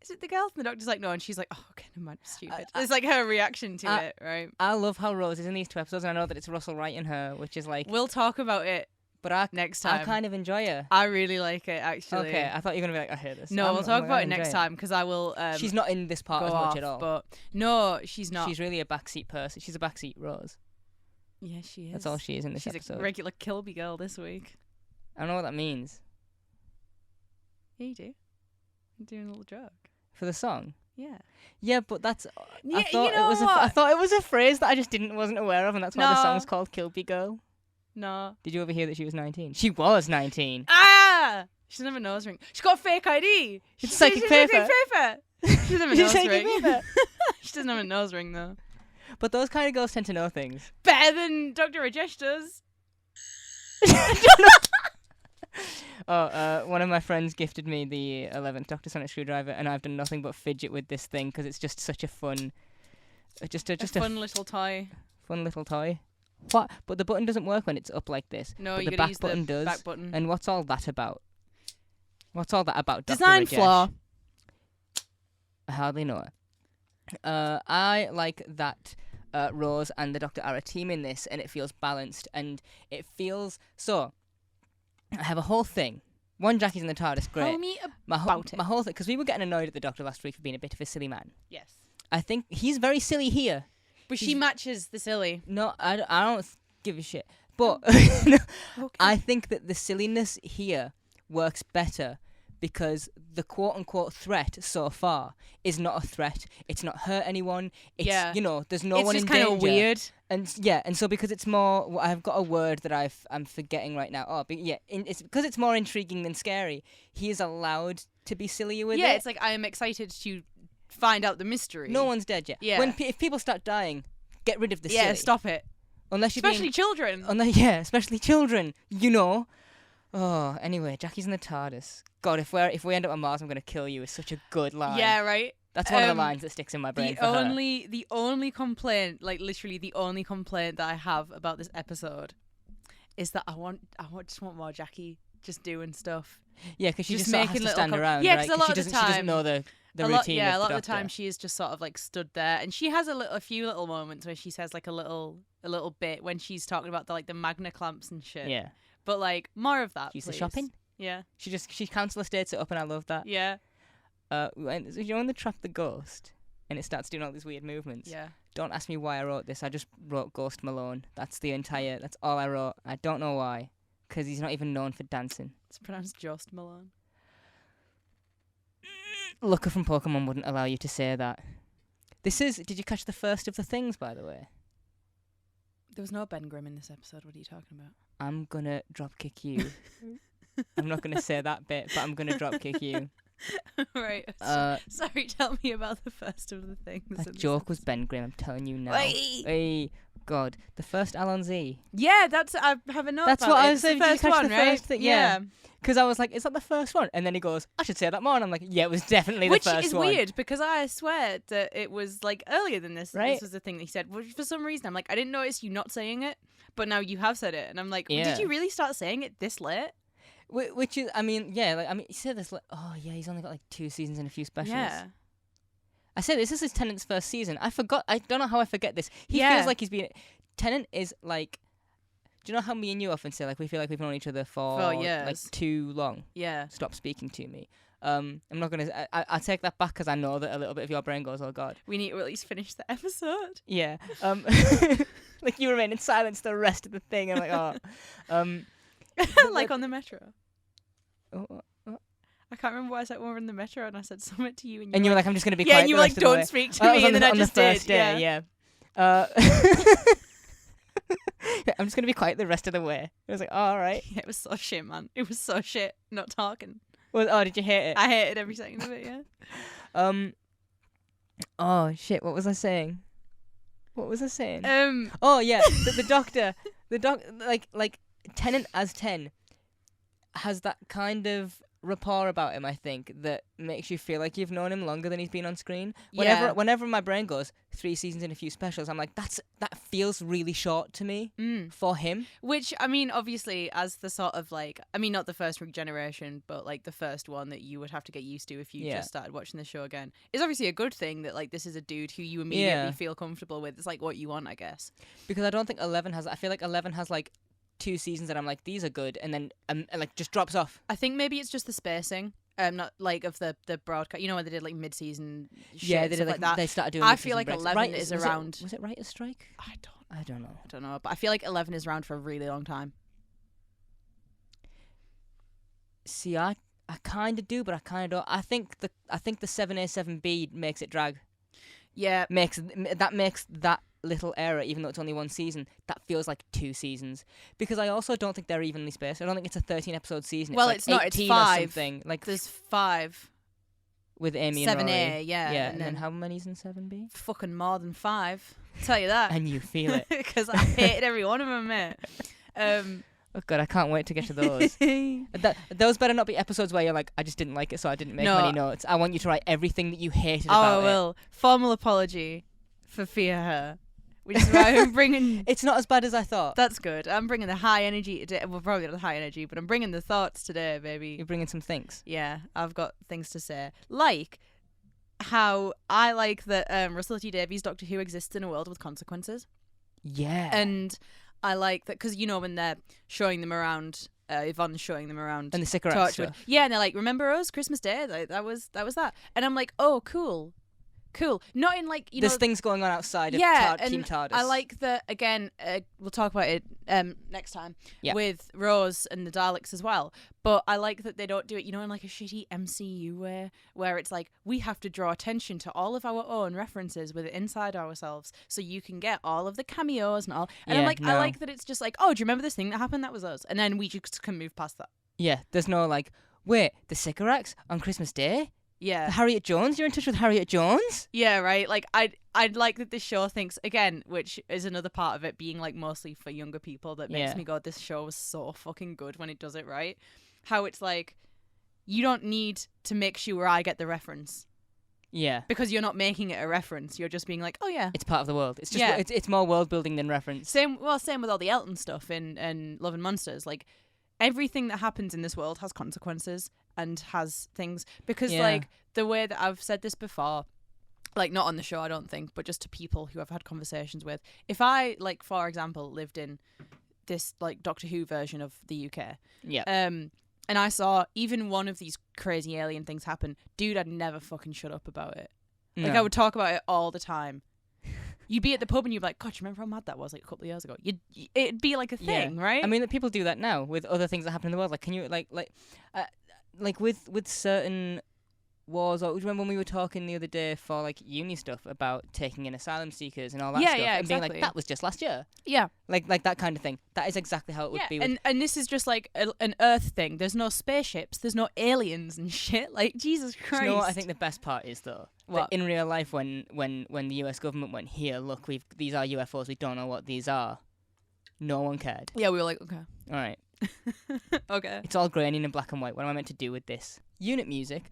"Is it the Gelt?" and the doctor's like, "No," and she's like, "Oh, okay, never mind, stupid." It's like her reaction to it, right? I love how Rose is in these 2 episodes, and I know that it's Russell writing her, which is like. We'll talk about it, but next time. I kind of enjoy her. I really like it, actually. Okay, I thought you were gonna be like, I hear this. No, we'll talk about it next time because I will. She's not in this part as much at all. But no, she's not. She's really a backseat person. She's a backseat Rose. Yeah, she is. That's all she is in this episode. She's a regular Kilby girl this week. I don't know what that means. Yeah, you do. I'm doing a little joke. For the song? Yeah. Yeah, but that's... Yeah, I thought you know I thought it was a phrase that I just wasn't aware of, and that's why the No. song's called Kilby Girl. No. Did you ever hear that she was 19? She was 19. Ah! She doesn't have a nose ring. She's got a fake ID. It's psychic paper. She doesn't have a nose Psychic ring. paper. She doesn't have a nose ring, though. But those kind of girls tend to know things. Better than Dr. Rajesh does. One of my friends gifted me the 11th Dr. Sonic screwdriver, and I've done nothing but fidget with this thing because it's just such a fun, just a fun little toy. Fun little toy. What? But the button doesn't work when it's up like this. No, but you the gotta back use button the does. back button. And what's all that about? What's all that about, Dr. Design Rajesh? flaw. I hardly know it. I like that Rose and the Doctor are a team in this, and it feels balanced, and it feels so. I have a whole thing. One, Jackie's in the TARDIS, great. Tell me My about it. whole thing, because we were getting annoyed at the Doctor last week for being a bit of a silly man. Yes. I think he's very silly here. But she matches the silly. No, I don't give a shit. But Okay. I think that the silliness here works better because the quote-unquote threat so far is not a threat. It's not hurt anyone. It's, there's no one in danger. It's just kind of weird. And so because it's more... I've got a word that I'm forgetting right now. Oh, but yeah, it's because it's more intriguing than scary. He is allowed to be silly with it. Yeah, it's like I am excited to find out the mystery. No one's dead yet. Yeah. If people start dying, get rid of the silly. Yeah, stop it. Unless you're especially children. Especially children. Oh, anyway, Jackie's in the TARDIS. God, if we end up on Mars, I'm gonna kill you. It's such a good line. Yeah, right. That's one of the lines that sticks in my brain for her. The only complaint, like literally the only complaint that I have about this episode is that I just want more Jackie just doing stuff. Yeah, because she just sort of has to stand around, yeah, right? because a lot of the time she doesn't know the routine. A lot of of the time she is just sort of like stood there, and she has a few little moments where she says like a little bit when she's talking about the Magna clamps and shit. Yeah, but like more of that. She's please. the shopping. Yeah, she council estates it up, and I love that. Yeah. When they trap the ghost, and it starts doing all these weird movements. Yeah. Don't ask me why I wrote this. I just wrote Ghost Malone. That's all I wrote. I don't know why, because he's not even known for dancing. It's pronounced Jost Malone. Looker from Pokemon wouldn't allow you to say that. Did you catch the first of the things, by the way? There was no Ben Grimm in this episode. What are you talking about? I'm gonna dropkick you. I'm not gonna say that bit, but I'm gonna dropkick you. Right. Sorry, tell me about the first of the things. That joke was Ben Grimm, I'm telling you now. Hey, God. The first Alonzi. Yeah, I have a note. That's what I was saying. The first one, right? Yeah. Because I was like, is that the first one? And then he goes, I should say that more. And I'm like, yeah, it was definitely the first one. Which is weird, because I swear that it was like earlier than this. Right? This was the thing that he said. Which for some reason, I'm like, I didn't notice you not saying it, but now you have said it. And I'm like, did you really start saying it this late? Which is, he said this, he's only got like 2 seasons and a few specials. Yeah. I said this is his Tennant's first season. I don't know how I forget this. He feels like he's been, Tennant is like, do you know how me and you often say, like, we feel like we've known each other for years. like too long? Yeah. Stop speaking to me. I'm not going to, I'll take that back because I know that a little bit of your brain goes, oh God. We need to at least finish the episode. Yeah. Like you remain in silence the rest of the thing. I'm like, like on the metro. Oh. I can't remember what I said when we were in the metro, and I said something to you, and you were like, "I'm just gonna be quiet." Yeah, and you were like, "Don't speak to me," and then I just did. Yeah. I'm just gonna be quiet the rest of the way. I was like, oh, all right. Yeah, it was so shit, man. It was so shit. Not talking. Well, did you hate it? I hated every second of it. Yeah. Oh shit! What was I saying? Oh yeah, the doctor, like Tennant as 10 has that kind of rapport about him, I think, that makes you feel like you've known him longer than he's been on screen. Whenever my brain goes 3 seasons and a few specials, I'm like, that feels really short to me for him. Which, I mean, obviously, as the sort of like, I mean, not the first regeneration, but like the first one that you would have to get used to if you just started watching the show again, is obviously a good thing that like this is a dude who you immediately feel comfortable with. It's like what you want, I guess. Because I don't think 11 has. I feel like 11 has like 2 seasons and I'm like, these are good, and then like just drops off. I think maybe it's just the spacing, not like of the broadcast. You know when they did like mid-season shit, yeah, they did like that. They started doing. I feel like 11 is around. Was it writer's strike? I don't know. But I feel like 11 is around for a really long time. See, I kind of do, but I kind of don't. I think the 7A 7B makes it drag. Yeah, makes that little error, even though it's only 1 season, that feels like 2 seasons. Because I also don't think they're evenly spaced. I don't think it's a 13 episode season. Well, it's like it's 18 not. It's 5. Or something. Like there's 5 with Amy and 7A, Rory. yeah. And then how many's in 7B? Fucking more than 5. I'll tell you that. And you feel it. Because I hated every one of them, mate. Oh God, I can't wait to get to those. Those better not be episodes where you're like, I just didn't like it, so I didn't make many notes. I want you to write everything that you hated about it. Oh, I will. Formal apology for Fear Her. Which is why I'm bringing... It's not as bad as I thought. That's good. I'm bringing the high energy today. Well, probably not the high energy, but I'm bringing the thoughts today, baby. You're bringing some things. Yeah, I've got things to say. Like how I like that Russell T Davies' Doctor Who exists in a world with consequences. Yeah. And I like that because, you know, when they're showing them around... Yvonne's showing them around. And the cigarette stuff. Yeah, and they're like, remember us? Christmas Day? Like, that was that. And I'm like, oh, cool. Not in like, there's things going on outside of Team TARDIS. I like that, again, we'll talk about it next time with Rose and the Daleks as well. But I like that they don't do it, you know, in like a shitty MCU way, where it's like, we have to draw attention to all of our own references with it inside ourselves so you can get all of the cameos and all. And I'm like, I like that it's just like, oh, do you remember this thing that happened? That was us. And then we just can move past that. Yeah, there's no like, wait, the cigarettes on Christmas Day? Yeah. Harriet Jones? You're in touch with Harriet Jones? Yeah, right. Like, I'd like that this show thinks, again, which is another part of it being, like, mostly for younger people that makes me go, this show was so fucking good when it does it right. How it's like, you don't need to make sure I get the reference. Yeah. Because you're not making it a reference. You're just being like, oh yeah. It's part of the world. It's just it's more world building than reference. Same with all the Elton stuff in Love and Monsters. Like, everything that happens in this world has consequences and has things. Because, like, the way that I've said this before, like, not on the show, I don't think, but just to people who I've had conversations with. If I, like, for example, lived in this, like, Doctor Who version of the UK. Yeah. And I saw even one of these crazy alien things happen, dude, I'd never fucking shut up about it. Like, I would talk about it all the time. You'd be at the pub and you'd be like, God, you remember how mad that was, like, a couple of years ago? It'd be like a thing, right? I mean, people do that now with other things that happen in the world. Like, can you, like with certain wars, or remember when we were talking the other day for, like, uni stuff about taking in asylum seekers and all that stuff? Yeah, and being like, that was just last year. Yeah. Like that kind of thing. That is exactly how it would be. And this is just like an Earth thing. There's no spaceships. There's no aliens and shit. Like, Jesus Christ. Do you know what I think the best part is, though? What? That in real life, when the US government went, here, look, these are UFOs, we don't know what these are. No one cared. Yeah, we were like, okay. All right. Okay. It's all grainy and black and white. What am I meant to do with this? Unit music.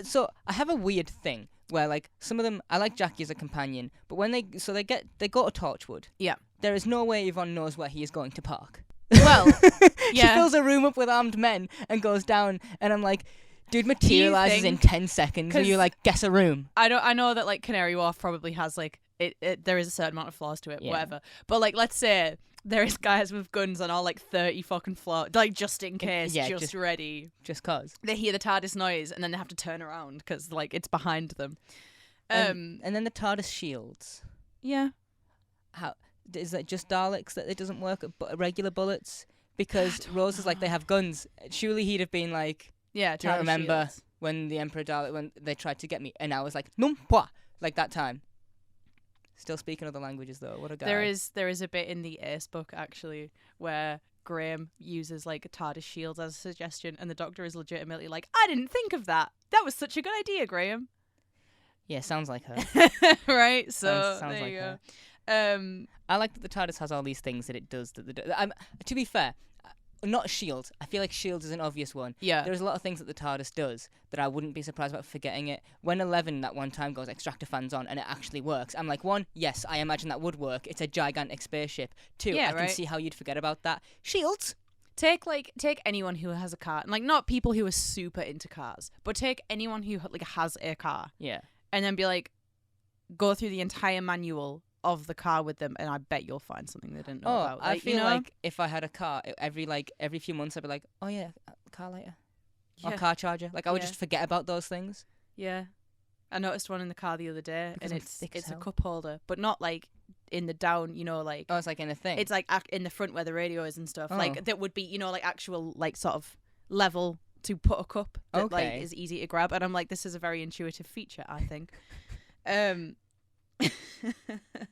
So I have a weird thing where, like, some of them, I like Jackie as a companion, but when they go to Torchwood. Yeah. There is no way Yvonne knows where he is going to park. Well, She fills a room up with armed men and goes down, and I'm like, dude materializes in 10 seconds, and you're like, guess a room. I know that, like, Canary Wharf probably has, like, there is a certain amount of flaws to it, whatever. But, like, let's say there is guys with guns on all, like, 30 fucking floors, like, just in case, just ready. Just cause. They hear the TARDIS noise, and then they have to turn around, because, like, it's behind them. And then the TARDIS shields. Yeah. How is that just Daleks that it doesn't work at regular bullets? Because Rose is like, they have guns. Surely he'd have been like, yeah, do you remember when the Emperor Dalek, when they tried to get me? And I was like, num pwa, like that time. Still speaking other languages, though. What a guy. There is a bit in the Ace book, actually, where Graham uses, like, TARDIS shields as a suggestion, and the Doctor is legitimately like, I didn't think of that. That was such a good idea, Graham. Yeah, sounds like her. Right? So, sounds there like you her. go. I like that the TARDIS has all these things that it does. To be fair, not shield. I feel like shield is an obvious one. Yeah. There's a lot of things that the TARDIS does that I wouldn't be surprised about forgetting it. When 11 that one time goes extractor fans on and it actually works, I'm like, one, yes, I imagine that would work. It's a gigantic spaceship. Two, I can see how you'd forget about that. Shields. Take anyone who has a car, and, like, not people who are super into cars, but take anyone who, like, has a car. Yeah. And then be like, go through the entire manual of the car with them, and I bet you'll find something they didn't know about. Like, I feel like if I had a car, every few months I'd be like, oh yeah, car lighter, or car charger. Like, I would just forget about those things. Yeah, I noticed one in the car the other day, because and it's a cup holder, but not like in the down, like. Oh, it's like in a thing. It's like in the front where the radio is and stuff. Like, that would be, like, actual, like, sort of level to put a cup that like is easy to grab. And I'm like, this is a very intuitive feature, I think.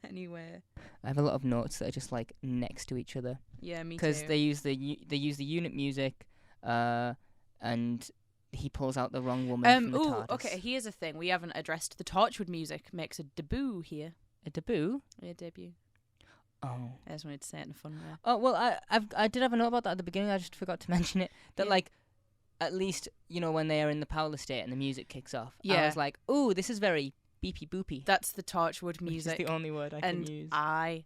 Anyway, I have a lot of notes that are just, like, next to each other. Yeah, me too. Because they use the unit music, and he pulls out the wrong woman from the TARDIS. Okay, here's a thing we haven't addressed. The Torchwood music makes a debut here. A debut? Yeah, debut. Oh. I just wanted to say it in a fun way. Oh, well, I did have a note about that at the beginning. I just forgot to mention it. That, like, at least, when they are in the powerless state and the music kicks off, I was like, ooh, this is very beepy boopy. That's the Torchwood music. Which is the only word I can use. I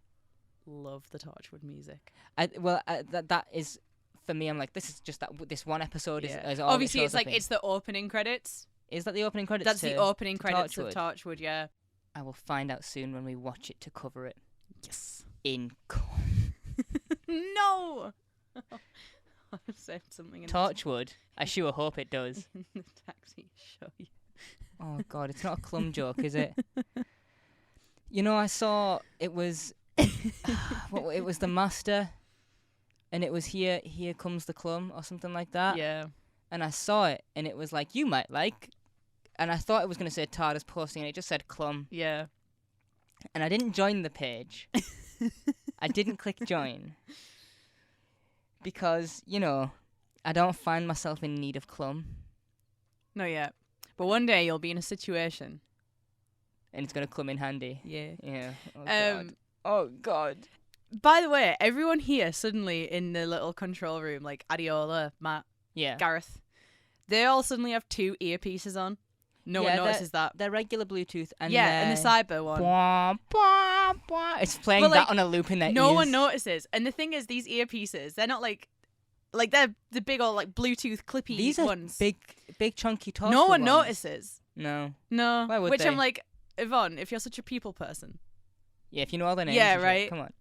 love the Torchwood music. That is, for me, I'm like, this is just this one episode is all obviously it's like, it's the opening credits. Is that the opening credits? That's the opening credits Torchwood? Of Torchwood, yeah. I will find out soon when we watch it to cover it. Yes. In No! I've saved something in Torchwood? I sure hope it does. In the taxi show you. Oh, God, it's not a Clum joke, is it? I saw it was... it was the Master, and it was Here Comes the Clum, or something like that. Yeah. And I saw it, and it was like, you might like... And I thought it was going to say TARDIS posting, and it just said Clum. Yeah. And I didn't join the page. I didn't click join. Because, I don't find myself in need of Clum. No, yet. But one day you'll be in a situation. And it's going to come in handy. Yeah. Yeah. Oh, God. Oh, God. By the way, everyone here suddenly in the little control room, like Adiola, Matt, Gareth, they all suddenly have 2 earpieces on. No one notices that. They're regular Bluetooth, and and the cyber one. Bwah, bwah, bwah. It's playing But, like, that on a loop in their no ears. one notices. And the thing is, these earpieces, they're not like they're the big old like Bluetooth clippy These are ones. big chunky torch. No one ones. notices. No. No. Why would Which they? I'm like, Yvonne, if you're such a people person. Yeah, if you know all their names. Yeah, and shit, right. Come on.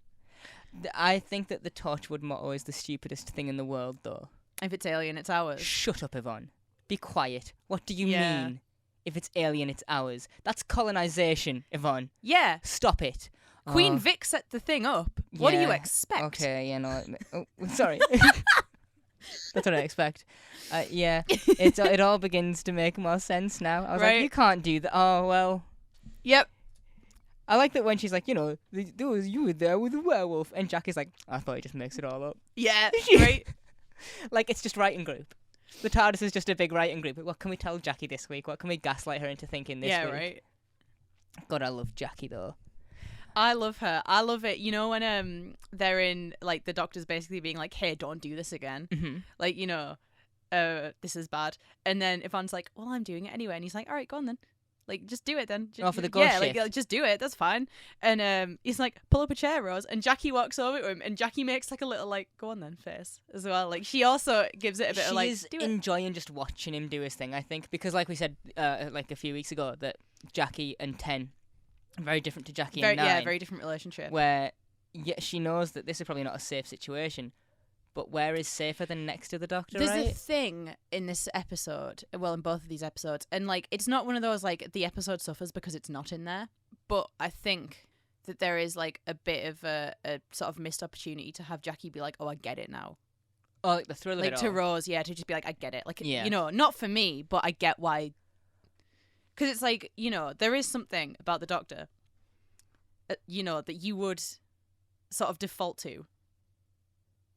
I think that the Torchwood motto is the stupidest thing in the world, though. If it's alien, it's ours. Shut up, Yvonne. Be quiet. What do you Yeah. mean? If it's alien, it's ours. That's colonization, Yvonne. Yeah. Stop it. Queen Vic set the thing up. What do you Yeah. expect? Okay, yeah, no. Oh, sorry. That's what I expect. Yeah, it all begins to make more sense now. I was like, Right. you can't do that. Oh, well. Yep. I like that when she's like, you know, you were there with a werewolf. And Jack is like, I thought he just makes it all up. Yeah. Right. Like, it's just writing group. The TARDIS is just a big writing group. What can we tell Jackie this week? What can we gaslight her into thinking this week? Yeah, right. God, I love Jackie, though. I love her. I love it. You know, when they're in, like, the doctor's basically being like, hey, don't do this again. Mm-hmm. Like, you know, this is bad. And then Yvonne's like, well, I'm doing it anyway. And he's like, all right, go on then. Like, just do it then. For the ghost yeah, shift. like, just do it. That's fine. And he's like, pull up a chair, Rose. And Jackie walks over to him, and Jackie makes like a little like, go on then face as well. Like, she also gives it a bit of like, She is do it. enjoying just watching him do his thing, I think, because like we said, like a few weeks ago, that Jackie and Ten are very different to Jackie and Nine. Yeah, very different relationship. Where she knows that this is probably not a safe situation, but where is safer than next to the doctor? There's right? a thing in this episode, well, in both of these episodes, and like it's not one of those like the episode suffers because it's not in there, but I think that there is like a bit of a sort of missed opportunity to have Jackie be like, oh, I get it now. Oh, like the thrill of Like it to all. Rose, yeah, to just be like, I get it. Like, Yeah. you know, not for me, but I get why. Because it's like, you know, there is something about the doctor, you know, that you would sort of default to.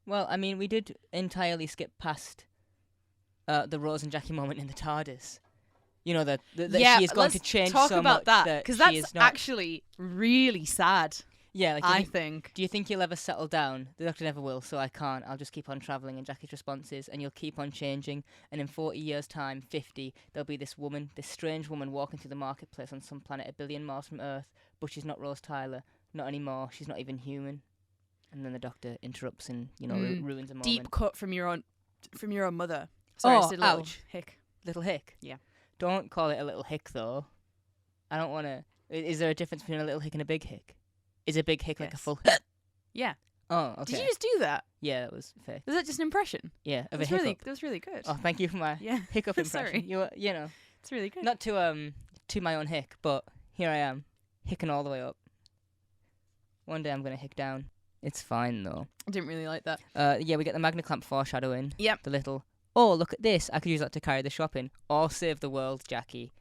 Well, I mean, we did entirely skip past the Rose and Jackie moment in the TARDIS. You know, that she is going to change talk so about much that, because that's she is not... actually really sad. Yeah, like, I think. Do you think you'll ever settle down? The Doctor never will, so I can't. I'll just keep on travelling. And Jackie's response is, and you'll keep on changing. And in 40 years' time, 50, there'll be this woman, this strange woman walking through the marketplace on some planet 1 billion miles from Earth, but she's not Rose Tyler. Not anymore. She's not even human. And then the Doctor interrupts and, you know, ruins a moment. Deep cut from your own mother. Sorry, Oh, it's a little ouch. hick. Little hick? Yeah. Don't call it a little hick, though. I don't want to... Is there a difference between a little hick and a big hick? Is a big hick like a Yes. full hick? Yeah. Oh, okay. Did you just do that? Yeah, that was fake. Was that just an impression? Yeah, of a That hiccup. was really good. Oh, thank you for my Yeah. hiccup impression. Sorry. You know, It's really good. not to my own hick, but here I am, hicking all the way up. One day I'm gonna hick down. It's fine though. I didn't really like that. Yeah, we get the Magna Clamp foreshadowing. Yep. The little, oh, look at this. I could use that to carry the shopping or save the world, Jackie.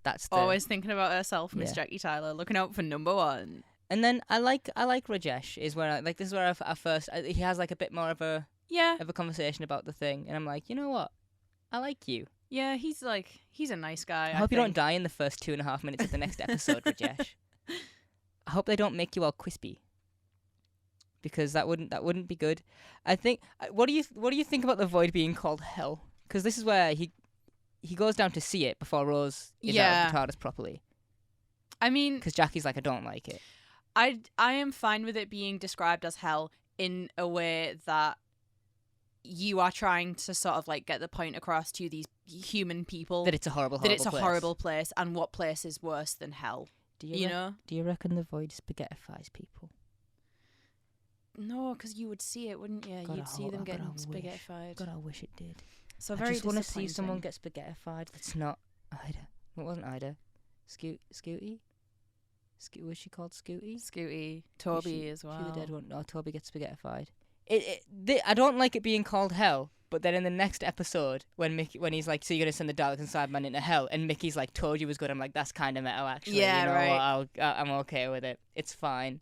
That's the... Always thinking about herself, Miss Yeah. Jackie Tyler, looking out for number one. And then I like Rajesh is where this is where I first he has like a bit more of a conversation about the thing, and I'm like, you know what, I like you. Yeah, he's a nice guy. I hope you don't die in the first 2.5 minutes of the next episode, Rajesh. I hope they don't make you all crispy, because that wouldn't be good. I think. What do you think about the void being called hell? Because this is where he goes down to see it before Rose is out of the TARDIS properly. I mean, because Jackie's like, I don't like it. I am fine with it being described as hell in a way that you are trying to sort of like get the point across to these human people That it's a horrible place. a horrible place, and what place is worse than hell. Do you know? Do you reckon the void spaghettifies people? No, because you would see it, wouldn't you? God, You'd see them getting wish. spaghettified. God, I wish it did. So I very just want to see disappointing. someone get spaghettified. That's not Ida. It wasn't Ida. Scooty? Was she called Scooty? Scooty, Toby as well. She the dead one. No, Toby gets spaghettified. I don't like it being called hell. But then in the next episode, when he's like, so you're gonna send the Daleks and Cybermen into hell, and Mickey's like, told you was good. I'm like, that's kind of metal, actually. Yeah, you know, right. I'm okay with it. It's fine.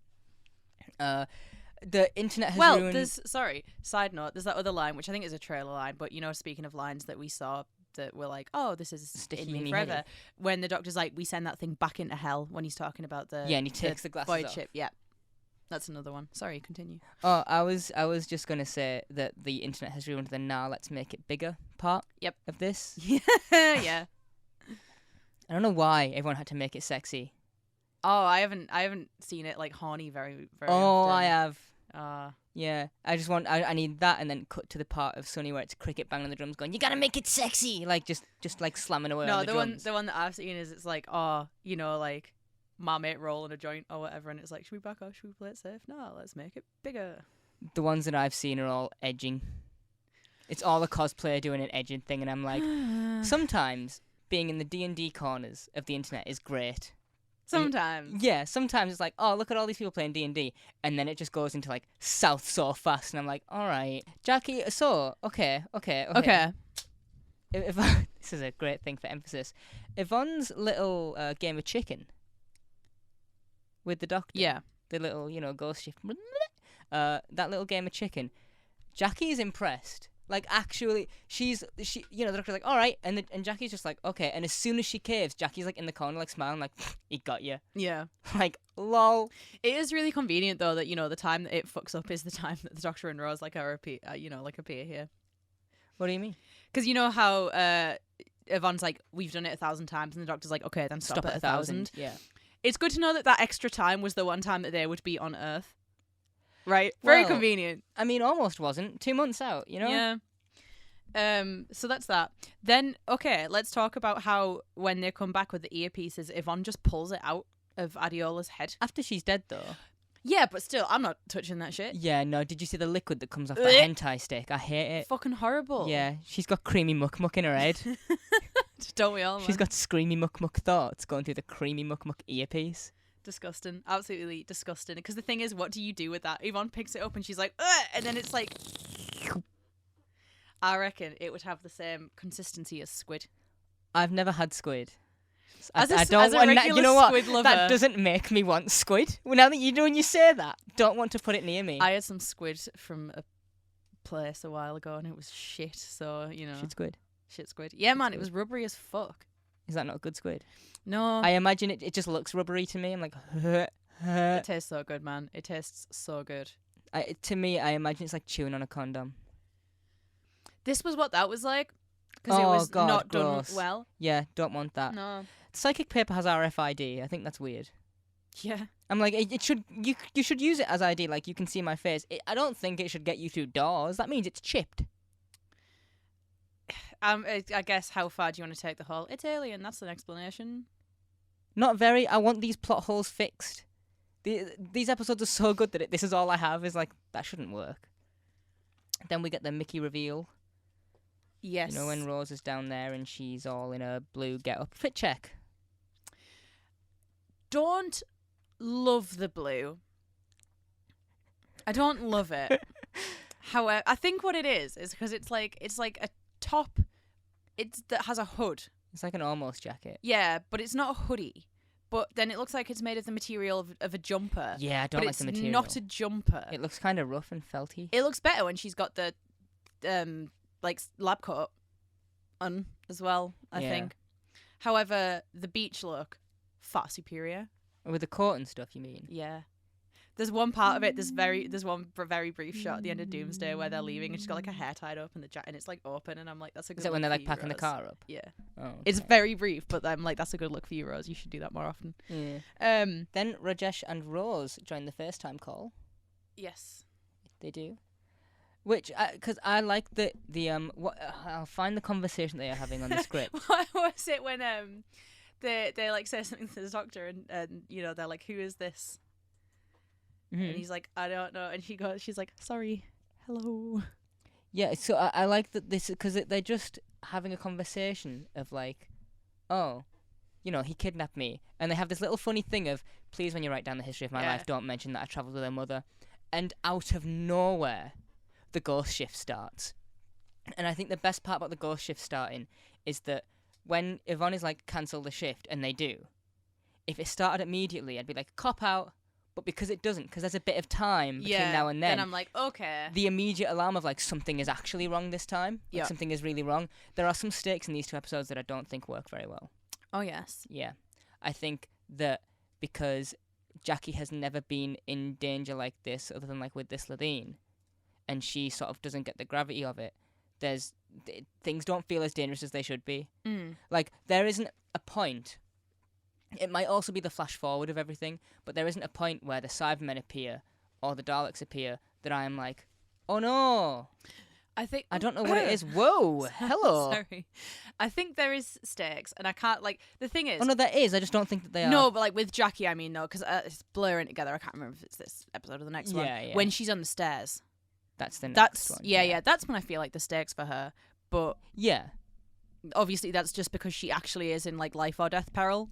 The internet has ruined... side note, there's that other line, which I think is a trailer line, but, you know, speaking of lines that we saw that were like, oh, this is Sticky in me in forever, your head. when the Doctor's like, we send that thing back into hell, when he's talking about the... Yeah, and he takes the glasses void off. ship, yeah. That's another one. Sorry, continue. Oh, I was just gonna say that the internet has ruined the now let's make it bigger part Yep. of this. Yeah. I don't know why everyone had to make it sexy. Oh, I haven't seen it like horny very Oh, often. I have. Uh, Yeah, I need that, and then cut to the part of Sonny where it's Cricket banging on the drums, going, "You gotta make it sexy!" Like just like slamming away on the drums. the one that I've seen is it's like, oh, you know, like my mate rolling a joint or whatever, and it's like, should we back off? Should we play it safe? No, let's make it bigger. The ones that I've seen are all edging. It's all a cosplayer doing an edging thing, and I'm like, sometimes being in the D&D corners of the internet is great. Sometimes. Yeah, sometimes it's like, oh, look at all these people playing D&D, and then it just goes into, like, south so fast, and I'm like, all right. Jackie, so, okay. If this is a great thing for emphasis. Yvonne's little game of chicken with the doctor. Yeah. The little, ghost shift. That little game of chicken. Jackie is impressed. Like, actually, she, the doctor's like, all right, and Jackie's just like, okay, and as soon as she caves, Jackie's, like, in the corner, like, smiling, like, he got you. Yeah. Like, lol. It is really convenient, though, that, the time that it fucks up is the time that the Doctor and Rose, like, appear here. What do you mean? Because you know how Yvonne's like, we've done it 1,000 times, and the Doctor's like, okay, then stop at 1,000. Yeah. It's good to know that extra time was the one time that they would be on Earth. Right? Very convenient. I mean, almost wasn't. 2 months out, Yeah. So that's that. Then, okay, let's talk about how when they come back with the earpieces, Yvonne just pulls it out of Adiola's head. After she's dead, though. Yeah, but still, I'm not touching that shit. Yeah, no, did you see the liquid that comes off that hentai stick? I hate it. Fucking horrible. Yeah, she's got creamy muck in her head. Don't we all, man? She's got screamy muck thoughts going through the creamy muck earpiece. Disgusting. Absolutely disgusting. Because the thing is, what do you do with that? Yvonne picks it up and she's like, ugh! And then it's like... I reckon it would have the same consistency as squid. I've never had squid. I don't want that. You know what? Squid lover, that doesn't make me want squid. Well, now that when you say that, don't want to put it near me. I had some squid from a place a while ago and it was shit. So, Shit squid. Yeah, man, it was rubbery as fuck. Is that not good squid? No. I imagine it just looks rubbery to me. I'm like, It tastes so good, man. It tastes so good. To me, I imagine it's like chewing on a condom. This was what that was like. Because it was not gross. done well. Yeah, don't want that. No. Psychic paper has RFID. I think that's weird. Yeah. I'm like, it should. You should use it as ID. Like, you can see my face. I don't think it should get you through doors. That means it's chipped. I guess how far do you want to take the whole? It's alien. That's an explanation. Not very. I want these plot holes fixed. These episodes are so good that this is all I have. Is like, that shouldn't work. Then we get the Mickey reveal. Yes. When Rose is down there and she's all in a blue get-up. Fit check. Don't love the blue. I don't love it. However, I think what it is because it's like a top. That has a hood. It's like an almost jacket. Yeah, but it's not a hoodie. But then it looks like it's made of the material of a jumper. Yeah, I don't like the material. It's not a jumper. It looks kind of rough and felty. It looks better when she's got the lab coat on as well, I think. However, the beach look, far superior. With the coat and stuff, you mean? Yeah. There's one part of it, there's one very brief shot at the end of Doomsday where they're leaving and she's got like her hair tied up in the jacket and it's like open and I'm like, that's a good look. Is that when they're like packing Rose. the car up? Yeah. Oh, okay. It's very brief, but I'm like, that's a good look for you, Rose. You should do that more often. Yeah. Then Rajesh and Rose join the FaceTime call. Yes. They do. Which, because I like I'll find the conversation they are having on the script. What was it when they like say something to the doctor and they're like, who is this? Mm-hmm. And he's like, I don't know. And she's like, sorry, hello. Yeah, so I like that this, because they're just having a conversation of like, oh, he kidnapped me. And they have this little funny thing of, please, when you write down the history of my life, don't mention that I travelled with her mother. And out of nowhere, the ghost shift starts. And I think the best part about the ghost shift starting is that when Yvonne is like, cancel the shift, and they do, if it started immediately, I'd be like, cop out. But because it doesn't, because there's a bit of time between now and then I'm like, okay. The immediate alarm of like, something is actually wrong this time. Like, something is really wrong. There are some stakes in these two episodes that I don't think work very well. Oh, yes. Yeah. I think that because Jackie has never been in danger like this, other than like with this Ladine, and she sort of doesn't get the gravity of it, things don't feel as dangerous as they should be. Mm. Like, there isn't a point. It might also be the flash forward of everything, but there isn't a point where the Cybermen appear or the Daleks appear that I am like, oh no. I don't know what it is. Whoa, hello. Sorry. I think there is stakes, and I can't, like, the thing is... Oh, no, there is. I just don't think that they are. No, but, like, with Jackie, I mean, no, because it's blurring together. I can't remember if it's this episode or the next one. Yeah. When she's on the stairs. That's the next one. Yeah, that's when I feel like the stakes for her. But... Yeah. Obviously, that's just because she actually is in, like, life or death peril.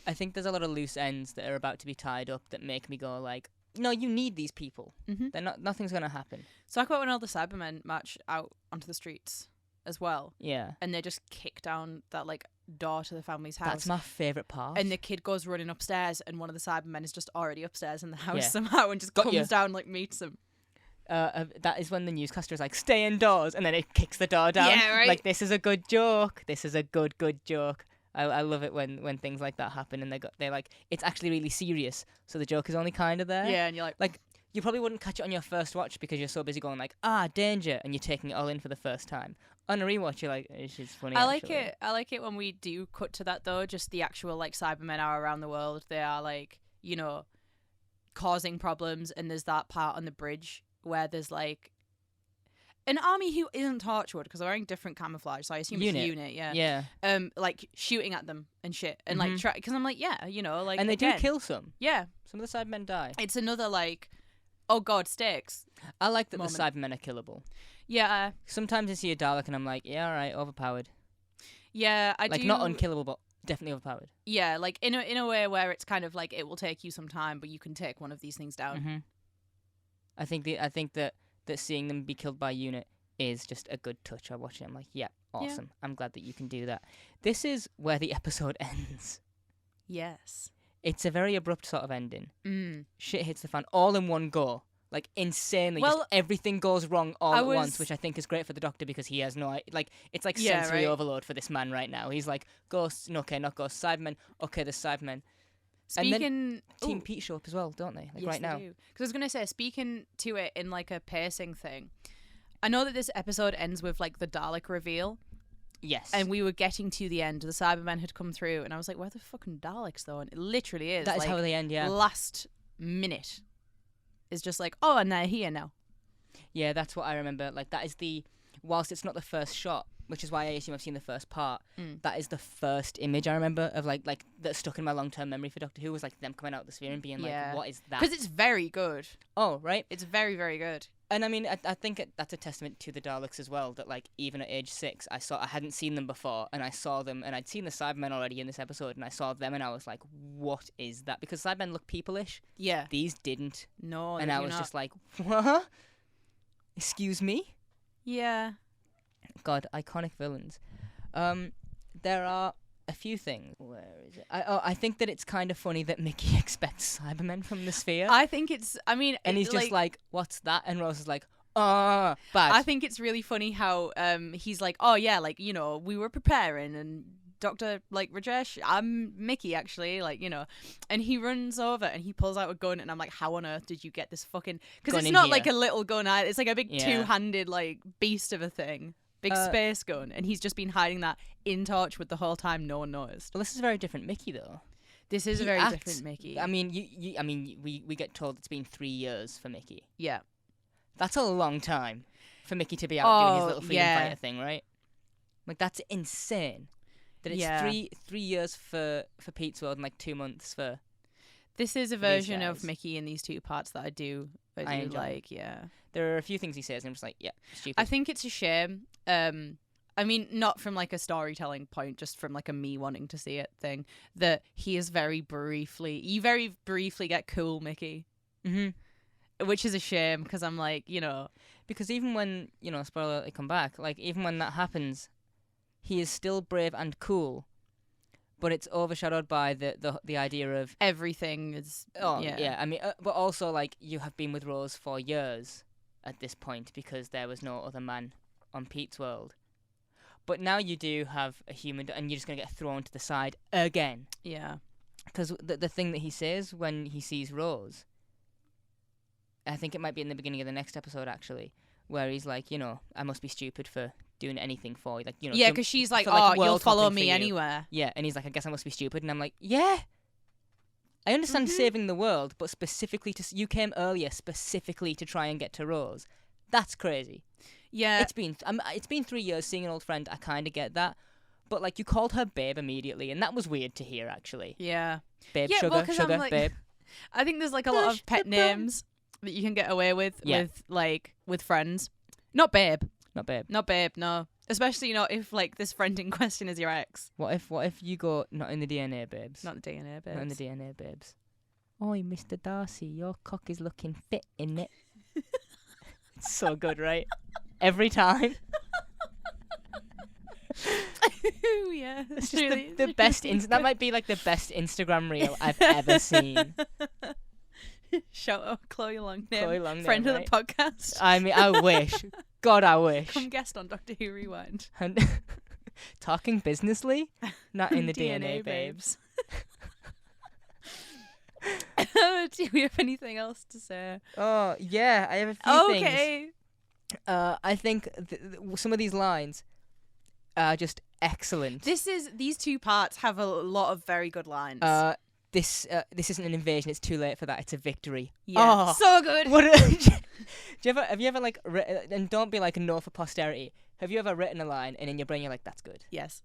I think there's a lot of loose ends that are about to be tied up that make me go, like, no, you need these people. Mm-hmm. Nothing's going to happen. So I quite when all the Cybermen march out onto the streets as well. Yeah. And they just kick down that, like, door to the family's house. That's my favourite part. And the kid goes running upstairs, and one of the Cybermen is just already upstairs in the house Yeah. somehow and just comes down, like, meets him. That is when the newscaster is like, stay indoors, and then it kicks the door down. Yeah, right. Like, this is a good joke. This is a good joke. I love it when things like that happen, and they're like, it's actually really serious, so the joke is only kind of there. Yeah, and you're like... You probably wouldn't catch it on your first watch because you're so busy going like, danger, and you're taking it all in for the first time. On a rewatch, you're like, it's just funny. I like it when we do cut to that, though, just the actual, like, Cybermen are around the world. They are, like, you know, causing problems, and there's that part on the bridge where there's, like, an army who isn't Torchwood, because they're wearing different camouflage, so I assume it's Unit, yeah. Like, shooting at them and shit, and, like, because I'm like, yeah, you know, like, and they again, do kill some. Yeah. Some of the Cybermen die. It's another, like, oh god, stakes. I like that moment. the Cybermen are killable. Yeah. Sometimes I see a Dalek and I'm like, yeah, alright, overpowered. Yeah, I like, do. not unkillable, but definitely overpowered. Yeah, like, in a way where it's kind of like, it will take you some time, but you can take one of these things down. Mm-hmm. I think that seeing them be killed by Unit is just a good touch. I watch it, I'm like, yeah, awesome. Yeah. I'm glad that you can do that. This is where the episode ends. Yes. It's a very abrupt sort of ending. Mm. Shit hits the fan all in one go. Like, insanely. Well, just everything goes wrong all at once, which I think is great for the Doctor because he has no... Like, it's like sensory overload for this man right now. He's like, ghosts, no, okay, not ghosts. Cybermen, okay, there's Cybermen. Speaking... And then Team Pete show up as well, don't they? Like, yes, right now. Because I was going to say, speaking to it in, like, a pacing thing, I know that this episode ends with, like, the Dalek reveal. Yes. And we were getting to the end. The Cybermen had come through, and I was like, where are the fucking Daleks, though? And it literally is. That is like, how they end, yeah. Last minute is just like, oh, and they're here now. Yeah, that's what I remember. Like, that is the... Whilst it's not the first shot, which is why I assume I've seen the first part, that is the first image I remember of, like that stuck in my long-term memory for Doctor Who was, like, them coming out of the sphere and being like, what is that? Because it's very good. Oh, right. It's very, very good. And I mean, I think that's a testament to the Daleks as well, that, like, even at age 6, I hadn't seen them before, and I saw them, and I'd seen the Cybermen already in this episode, and I saw them, and I was like, what is that? Because Cybermen look people-ish. Yeah. These didn't. No, and I was just like, what? Excuse me? Yeah. God, iconic villains. There are a few things. Where is it? I think that it's kind of funny that Mickey expects Cybermen from the sphere. I think it's... I mean... And he's just like, what's that? And Rose is like, bad. I think it's really funny how he's like, oh, yeah, like, you know, we were preparing and Dr. like, Rajesh, I'm Mickey, actually, like, you know. And he runs over and he pulls out a gun and I'm like, how on earth did you get this fucking... Because it's not like a little gun. It's like a big two-handed, like, beast of a thing. Big space gun, and he's just been hiding that in Torchwood the whole time. No one noticed. Well, this is a very different Mickey, though. This is a very different Mickey. I mean, we get told it's been 3 years for Mickey. Yeah, that's a long time for Mickey to be out doing his little freedom fighter thing, right? Like, that's insane. That it's 3 years for Pete's World and like 2 months for. This is a version of Mickey in these two parts that I do like. Yeah, there are a few things he says, and I'm just like, yeah, stupid. I think it's a shame. I mean, not from like a storytelling point, just from like a me wanting to see it thing, that you very briefly get cool Mickey. Mm-hmm. Which is a shame, because I'm like, you know. Because even when, you know, spoiler alert, they come back, like, even when that happens, he is still brave and cool, but it's overshadowed by the idea of... Everything is... Oh, yeah. I mean, but also, like, you have been with Rose for years at this point, because there was no other man on Pete's World. But now you do have a human, and you're just going to get thrown to the side again. Yeah. Because the thing that he says when he sees Rose, I think it might be in the beginning of the next episode, actually, where he's like, you know, I must be stupid for doing anything for you, like, you know. Yeah, because she's like, for, like, oh, you'll world follow hopping for me you. anywhere. Yeah, and he's like, I guess I must be stupid, and I'm like, yeah. I understand saving the world, but specifically you came earlier specifically to try and get to Rose. That's crazy. Yeah. It's been 3 years seeing an old friend. I kind of get that, but like you called her babe immediately, and that was weird to hear actually. Yeah. Babe, Yeah, well, sugar, like, babe. I think there's like a lot of pet names that you can get away with with friends. Not babe. Not babe. Not babe. No. Especially not if like this friend in question is your ex. What if you go not in the DNA, babes? Not the DNA, babes. Not in the DNA, babes. Oi, Mr. Darcy, your cock is looking fit, innit? It's so good, right? Every time. Yeah, it's just the best. That might be like the best Instagram reel I've ever seen. Shout out Chloe Longname, Chloe Longname, friend right? of the podcast. I mean, I wish. God, I wish. Come guest on Doctor Who Rewind. And talking businessly, not in the DNA, babes. Do we have anything else to say? Oh yeah, I have a few things. Okay. I think some of these lines are just excellent. These two parts have a lot of very good lines. This isn't an invasion. It's too late for that. It's a victory. Yeah, so good. Have you ever like and don't be like a no for posterity. Have you ever written a line and in your brain you're like, that's good? Yes.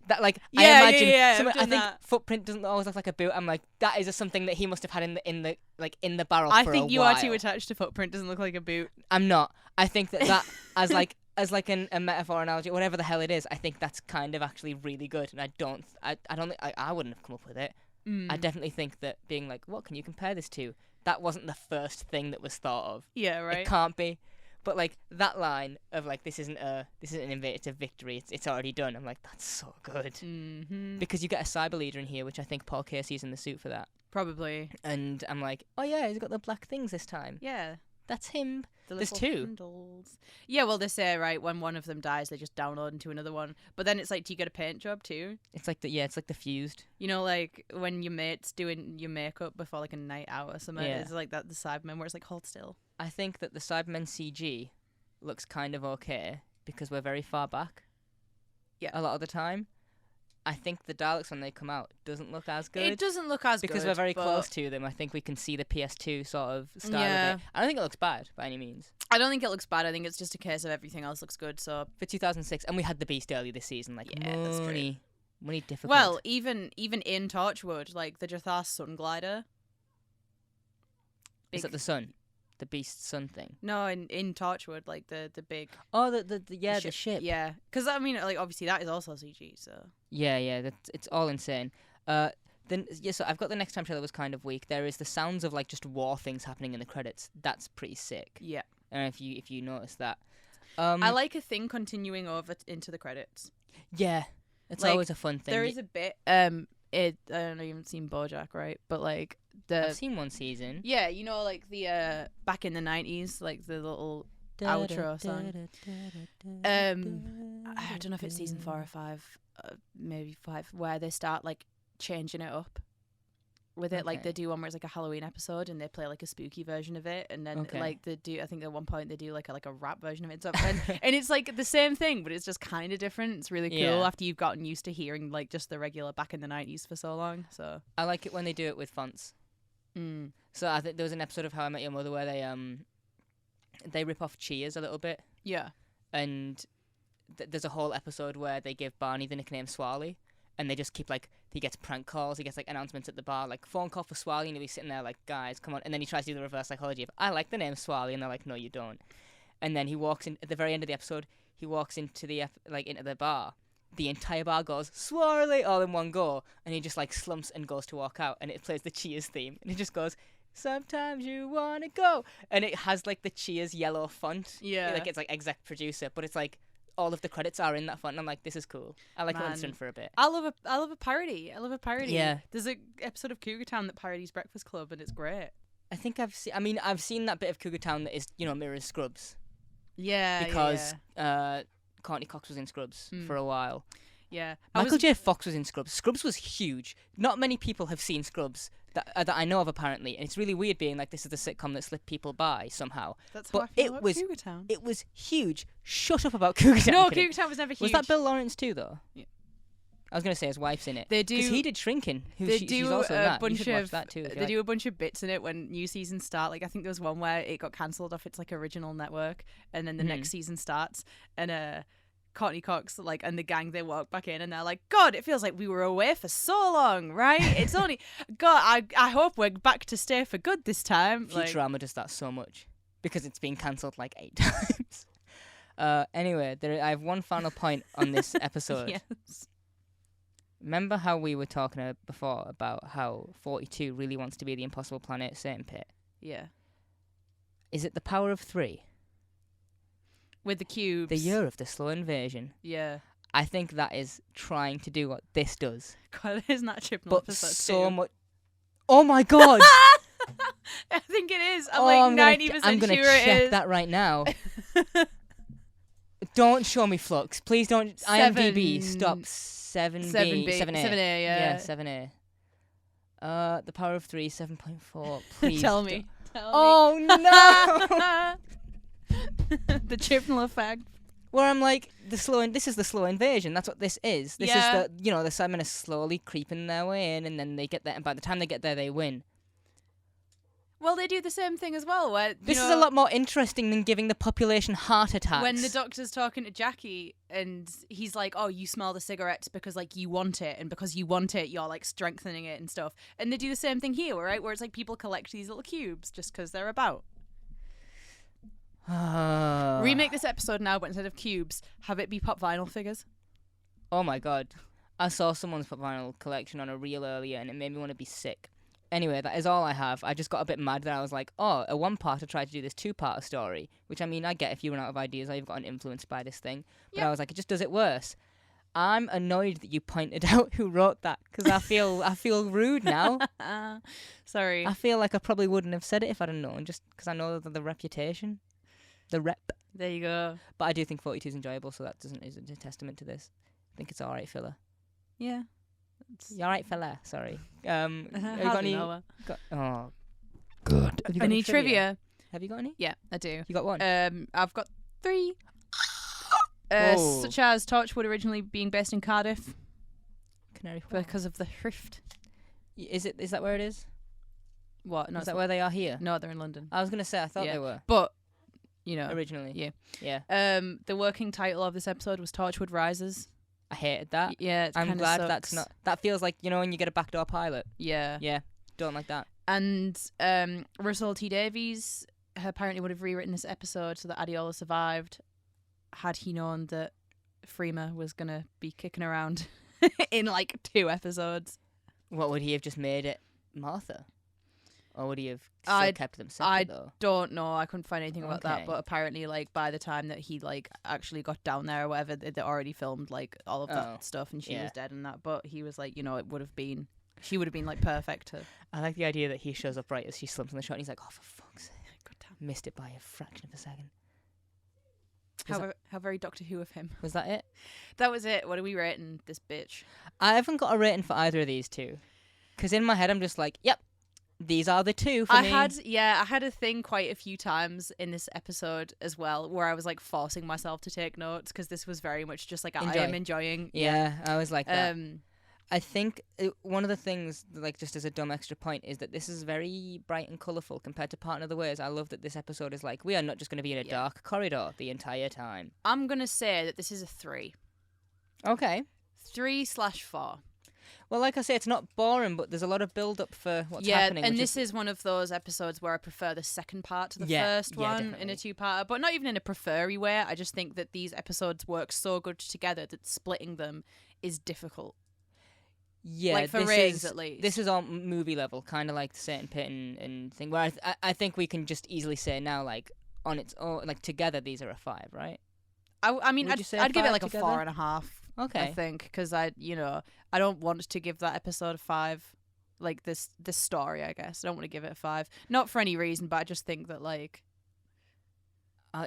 That like Yeah, I imagine. yeah, I think that. Footprint doesn't always look like a boot. I'm like, that is something that he must have had in the barrel. I for think a you while. are too attached to Footprint. Doesn't look like a boot. I'm not. I think that as like a metaphor analogy, whatever the hell it is, I think that's kind of actually really good. And I don't think I wouldn't have come up with it. I definitely think that being like, what can you compare this to? That wasn't the first thing that was thought of. Yeah, right. It can't be. But like that line of like this isn't an invasion, it's a victory. It's already done. I'm like, that's so good. Mm-hmm. Because you get a cyber leader in here, which I think Paul Casey's in the suit for that. Probably. And I'm like, oh yeah, he's got the black things this time. Yeah. That's him. There's little two. handles. Yeah, well, they say, right, when one of them dies, they just download into another one. But then it's like, do you get a paint job too? It's like the fused. You know, like when your mate's doing your makeup before like a night out or something. Yeah. It's like that, the Cybermen, where it's like, hold still. I think that the Cybermen CG looks kind of okay because we're very far back. Yeah. A lot of the time. I think the Daleks, when they come out, doesn't look as good. It doesn't look as because good. we're very close to them. I think we can see the PS2 sort of style Yeah. of it. I don't think it looks bad by any means. I don't think it looks bad. I think it's just a case of everything else looks good. So For 2006, and we had the Beast early this season. Like, Yeah, that's true. money difficult. Well, even in Torchwood, like the Jathar Sun Glider. Is that the sun? The Beast sun thing? No, in Torchwood, like the big Oh, the ship. Yeah, because I mean, like obviously that is also CG. So Yeah, it's all insane. So I've got the next time trailer was kind of weak. There is the sounds of like just war things happening in the credits. That's pretty sick. yeah, And if you notice that, I like a thing continuing over into the credits. Yeah, it's Like, always a fun thing. There is a bit. I don't know, you haven't seen BoJack, right? But like I've seen one season. yeah, you know, like the back in the 90s, like the little outro song. I don't know if it's season 4 or 5, maybe 5, where they start like changing it up with it. Like Okay. they do one where it's like a Halloween episode and they play like a spooky version of it, and then Okay. like they do, I think at one point they do like a rap version of it and stuff. And it's like the same thing, but it's just kind of different. It's really cool Yeah. after you've gotten used to hearing like just the regular back in the 90s for so long. So I like it when they do it with fonts. So I think there was an episode of How I Met Your Mother where they rip off Cheers a little bit, yeah. and there's a whole episode where they give Barney the nickname Swally, and they just keep like, he gets prank calls, he gets like announcements at the bar, like phone call for Swally, and he'll be sitting there like, guys, come on, and then he tries to do the reverse psychology of, I like the name Swally, and they're like, no, you don't. And then he walks in at the very end of the episode. He walks into into the bar. The entire bar goes Swirly all in one go, and he just like slumps and goes to walk out, and it plays the Cheers theme, and it just goes, sometimes you wanna go, and it has like the Cheers yellow font. Yeah. Like it's like exec producer, but it's like all of the credits are in that font, and I'm like, this is cool. I like Man. listening for a bit. I love a parody. Yeah. There's a episode of Cougar Town that parodies Breakfast Club, and it's great. I think I've seen that bit of Cougar Town that is, mirrors Scrubs. Yeah. Because Courtney Cox was in Scrubs for a while. Yeah. Michael J. Fox was in Scrubs. Scrubs was huge. Not many people have seen Scrubs that I know of, apparently. And it's really weird being like, this is the sitcom that slipped people by somehow. That's but how I feel about Cougar Town. It was huge. Shut up about Cougar Town. No, Cougar Town was never huge. Was that Bill Lawrence too, though? Yeah. I was going to say his wife's in it. They do. Because he did Shrinking. She's also in that. You should watch that too. They do a bunch of bits in it when new seasons start. Like, I think there was one where it got cancelled off its like original network, and then the next season starts, and Courtney Cox and the gang, they walk back in and they're like, God, it feels like we were away for so long, right? It's only God. I hope we're back to stay for good this time. Futurama does that so much because it's been cancelled like 8 times. Anyway, I have one final point on this episode. Yes. Remember how we were talking before about how 42 really wants to be the Impossible Planet Satan Pit? Yeah. Is it the power of 3? With the cubes. The year of the slow invasion. Yeah. I think that is trying to do what this does. God, isn't that Chipmunk? But so much. Oh my God! I think it is. I'm 90% sure I'm gonna check that right now. Don't show me Flux. Please don't. IMDb, stop. 7A. 7A, yeah. 7A. The power of 3, 7.4. Please. Tell me. Oh no! The Chibnall effect. Where I'm like, this is the slow invasion. That's what this is. This is the Cybermen are slowly creeping their way in, and then they get there, and by the time they get there, they win. Well, they do the same thing as well. Where this is a lot more interesting than giving the population heart attacks. When the doctor's talking to Jackie, and he's like, "Oh, you smell the cigarettes because you want it, and because you want it, you're strengthening it and stuff." And they do the same thing here, right? Where it's people collect these little cubes just because they're about. Remake this episode now, but instead of cubes, have it be pop vinyl figures. Oh my God. I saw someone's pop vinyl collection on a reel earlier and it made me want to be sick. Anyway, that is all I have. I just got a bit mad that I was like, a one-parter tried to do this two-parter story, which I mean, I get if you run out of ideas, I've gotten influenced by this thing. But I was like, it just does it worse. I'm annoyed that you pointed out who wrote that because I feel rude now. Sorry. I feel like I probably wouldn't have said it if I'd have known, just because I know the reputation. The rep. There you go. But I do think 42 is enjoyable, so that is a testament to this. I think it's alright, filler. Yeah. You alright, fella? Sorry. Have you got any? Oh, good. Any trivia? Have you got any? Yeah, I do. You got one? I've got 3. Such as Torchwood originally being based in Cardiff. Canary Wharf. Because of the thrift. Is that where it is? What? No, is that where they are here? No, they're in London. I was going to say, I thought they were. But, originally. Yeah. The working title of this episode was Torchwood Rises. I hated that. Yeah, I'm glad sucks. that's not... That feels like, when you get a backdoor pilot. Yeah. Yeah, don't like that. And Russell T Davies apparently would have rewritten this episode so that Adiola survived had he known that Freema was going to be kicking around in 2 episodes. What, would he have just made it Martha? Or would he have still kept them separate, though? I don't know. I couldn't find anything about that. But apparently, by the time that he, actually got down there or whatever, they already filmed, all of that stuff and she was dead and that. But he was like, it would have been... She would have been, perfect to... I like the idea that he shows up right as she slumps on the shot and he's like, oh, for fuck's sake. God damn. Missed it by a fraction of a second. How very Doctor Who of him. Was that it? That was it. What are we rating this bitch? I haven't got a rating for either of these two. Because in my head, I'm just like, yep. These are the 2 for me. I had a thing quite a few times in this episode as well where I was forcing myself to take notes because this was very much just I am enjoying. Yeah, I was like that. I think one of the things, just as a dumb extra point, is that this is very bright and colourful compared to Partner of the Ways. I love that this episode is we are not just going to be in a dark corridor the entire time. I'm going to say that this is a 3. Okay. 3/4. Well, like I say, it's not boring, but there's a lot of build-up for what's happening. Yeah, and this is one of those episodes where I prefer the second part to the first one definitely. In a 2-parter, but not even in a prefer-y way. I just think that these episodes work so good together that splitting them is difficult. Yeah, for Riggs at least. This is all movie level, kind of like the Satan Pit and thing, where I think we can just easily say now, on its own, together, these are a 5, right? I mean, I'd give it a together? 4.5. Okay. I think because I don't want to give that episode a 5. This story, I guess I don't want to give it a 5. Not for any reason, but I just think that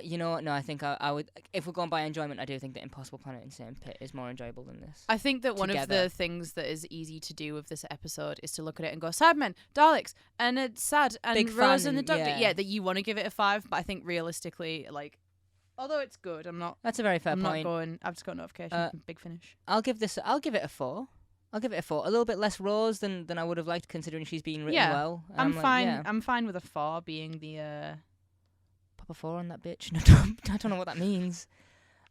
You know what? No, I think I would. If we're going by enjoyment, I do think that Impossible Planet and Same Pit is more enjoyable than this. I think that one of the things that is easy to do with this episode is to look at it and go, Cybermen, Daleks, and it's sad, and Big Rose fan, and the Doctor. yeah. Yeah, that you want to give it a 5, but I think realistically, like, although it's good, I'm not. That's a very fair I'm point. not going. I've just got a notification from Big Finish. I'll give it a 4. I'll give it a 4. A little bit less Rose than I would have liked, considering she's been written well. And I'm fine. Like, yeah. I'm fine with a 4 being the. Pop a 4 on that bitch. No, I don't know what that means.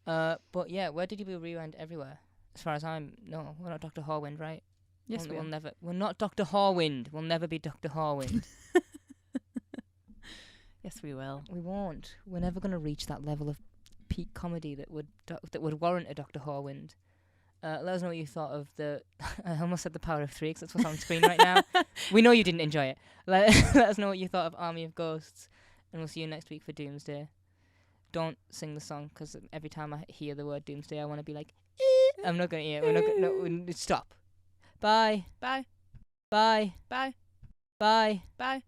But yeah, where did you rewind everywhere? As far as no, we're not Dr. Horwind, right? Yes, we'll never. We're not Dr. Horwind. We'll never be Dr. Horwind. Yes, we will. We won't. We're never going to reach that level of peak comedy that would warrant a Dr. Horwind. Let us know what you thought of the. I almost said the Power of 3 because that's what's on screen right now. We know you didn't enjoy it. Let us know what you thought of Army of Ghosts, and we'll see you next week for Doomsday. Don't sing the song because every time I hear the word Doomsday, I want to be like, I'm not going to hear it. We're not. No, stop. Bye. Bye. Bye. Bye. Bye. Bye.